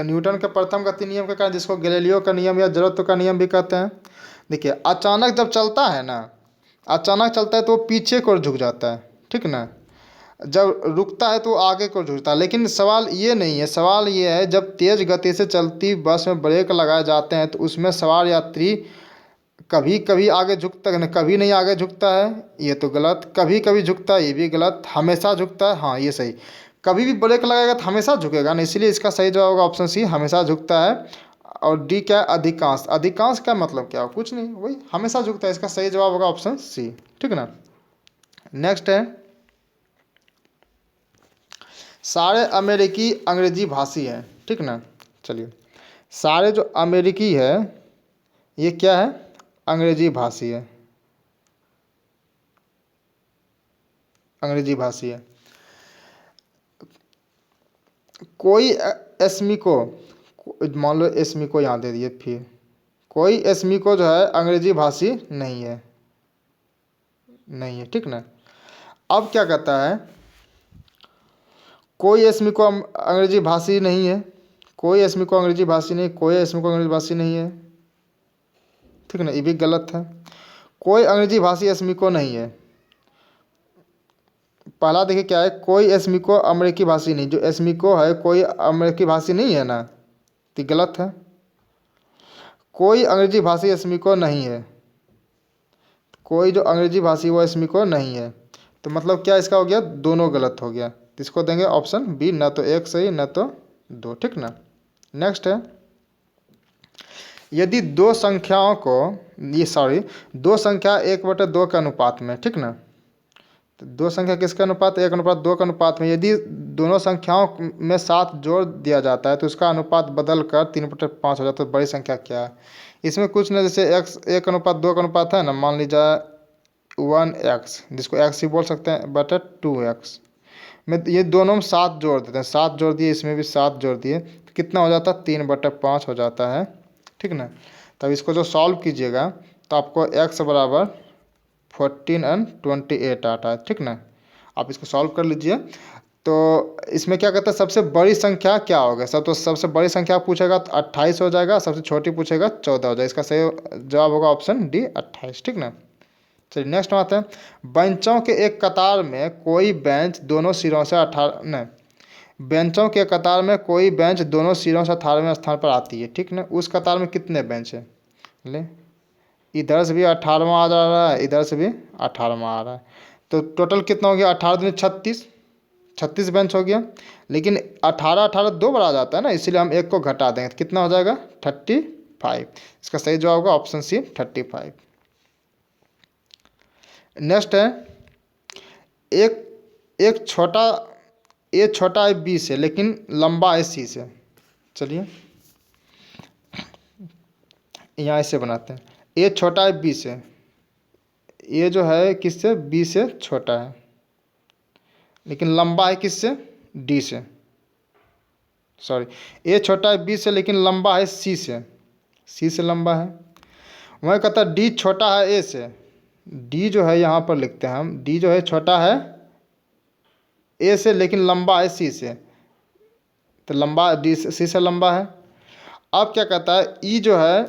न्यूटन के प्रथम गति नियम के कारण, जिसको गैलीलियो का नियम या जड़त्व का नियम भी कहते हैं। देखिए अचानक जब चलता है ना, अचानक चलता है तो वो पीछे को झुक जाता है, ठीक ना, जब रुकता है तो आगे को झुकता है। लेकिन सवाल ये नहीं है, सवाल ये है जब तेज़ गति से चलती बस में ब्रेक लगाए जाते हैं तो उसमें सवार यात्री कभी कभी आगे झुकता है, कभी नहीं आगे झुकता है, ये तो गलत, कभी कभी झुकता है, ये भी गलत, हमेशा झुकता है, हाँ ये सही, कभी भी ब्रेक लगाएगा तो हमेशा झुकेगा ना, इसीलिए इसका सही जवाब होगा ऑप्शन सी, हमेशा झुकता है। और डी क्या है, अधिकांश, अधिकांश का मतलब क्या हो, कुछ नहीं, वही हमेशा झुकता है, इसका सही जवाब होगा ऑप्शन सी, ठीक ना। नेक्स्ट है, सारे अमेरिकी अंग्रेजी भाषी हैं, ठीक ना। चलिए सारे जो अमेरिकी है ये क्या है, अंग्रेजी भाषी है, अंग्रेजी भाषी है। कोई एस्मिको, मान लो एस्मिको यहाँ दे दिए, फिर कोई एस्मिको जो है अंग्रेजी भाषी नहीं है, नहीं है, ठीक ना। अब क्या कहता है, कोई एस्मिको अंग्रेजी भाषी नहीं है, कोई एस्मिको अंग्रेजी भाषी नहीं, कोई एस्मिको अंग्रेजी भाषी नहीं है, ठीक ना, ये भी गलत है। कोई अंग्रेजी भाषी एस्मिको नहीं है। पहला देखिए क्या है, कोई एस्मिको अमेरिकी भाषी नहीं, जो एस्मिको है कोई अमेरिकी भाषी नहीं है ना, तो गलत है। कोई अंग्रेजी भाषी एस्मिको नहीं है, कोई जो अंग्रेजी भाषी वो एस्मिको नहीं है, तो मतलब क्या इसका हो गया, दोनों गलत हो गया। तो इसको देंगे ऑप्शन बी, न तो एक सही न तो दो, ठीक ना। नेक्स्ट है, यदि दो संख्याओं को, दो संख्या 1/2 के अनुपात में, ठीक ना, तो दो संख्या किसका अनुपात, 1/2 के अनुपात में, यदि दोनों संख्याओं में 7 जोड़ दिया जाता है तो उसका अनुपात बदल कर 3/5 हो जाता है, तो बड़ी संख्या क्या है। इसमें कुछ ना, जैसे x 1/2 का अनुपात है ना, मान लीजिए 1x, जिसको x ही बोल सकते हैं, बटा 2x में ये दोनों में 7 जोड़ देते हैं, 7 जोड़ दिए, इसमें भी 7 जोड़ दिए, तो कितना हो जाता है, 3/5 हो जाता है, ठीक ना। तब इसको जो सॉल्व कीजिएगा तो आपको x बराबर 14 और 28 आता है, ठीक ना। आप इसको सॉल्व कर लीजिए। तो इसमें क्या कहता है, सबसे बड़ी संख्या क्या होगा, सबसे बड़ी संख्या पूछेगा तो 28 हो जाएगा, सबसे छोटी पूछेगा 14 हो जाएगा। इसका सही जवाब होगा ऑप्शन डी, 28, ठीक ना। चलिए नेक्स्ट बात है, बेंचों के एक कतार में कोई बेंच दोनों सिरों से 18 बेंचों के कतार में कोई बेंच दोनों सिरों से 18वें स्थान पर आती है, ठीक ना। उस कतार में कितने बेंच है, ले इधर से भी 18वां आ जा रहा है, इधर से भी 18वां आ रहा है, तो टोटल कितना हो गया, 18 दूनी 36, 36 बेंच हो गया। लेकिन 18 18 दो बार आ जाता है ना, इसीलिए हम एक को घटा देंगे, तो कितना हो जाएगा 35। इसका सही जवाब होगा ऑप्शन सी, 35। नेक्स्ट है, एक छोटा ए छोटा है बी से लेकिन लंबा है सी से। चलिए यहाँ ऐसे बनाते हैं, ए छोटा है बी से, ए जो है किससे, बी से छोटा है, लेकिन लंबा है किससे, डी से, सॉरी, ए छोटा है बी से लेकिन लंबा है सी से लंबा है। वह कहता है डी छोटा है ए से, डी जो है यहाँ पर लिखते हैं हम, डी जो है छोटा है ए से लेकिन लंबा है सी से, तो लंबा डी से, सी से लंबा है। अब क्या कहता है, ई जो है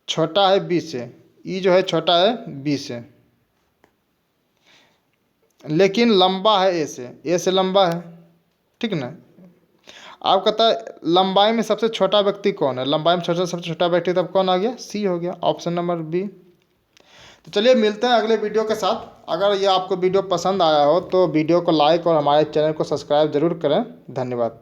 छोटा है बी से, ई जो है छोटा है बी से लेकिन लंबा है ए से लंबा है, ठीक ना। आप कहता है लंबाई में सबसे छोटा व्यक्ति कौन है, लंबाई में सबसे छोटा व्यक्ति तब कौन आ गया, सी हो गया, ऑप्शन नंबर बी। तो चलिए मिलते हैं अगले वीडियो के साथ। अगर ये आपको वीडियो पसंद आया हो तो वीडियो को लाइक और हमारे चैनल को सब्सक्राइब जरूर करें। धन्यवाद।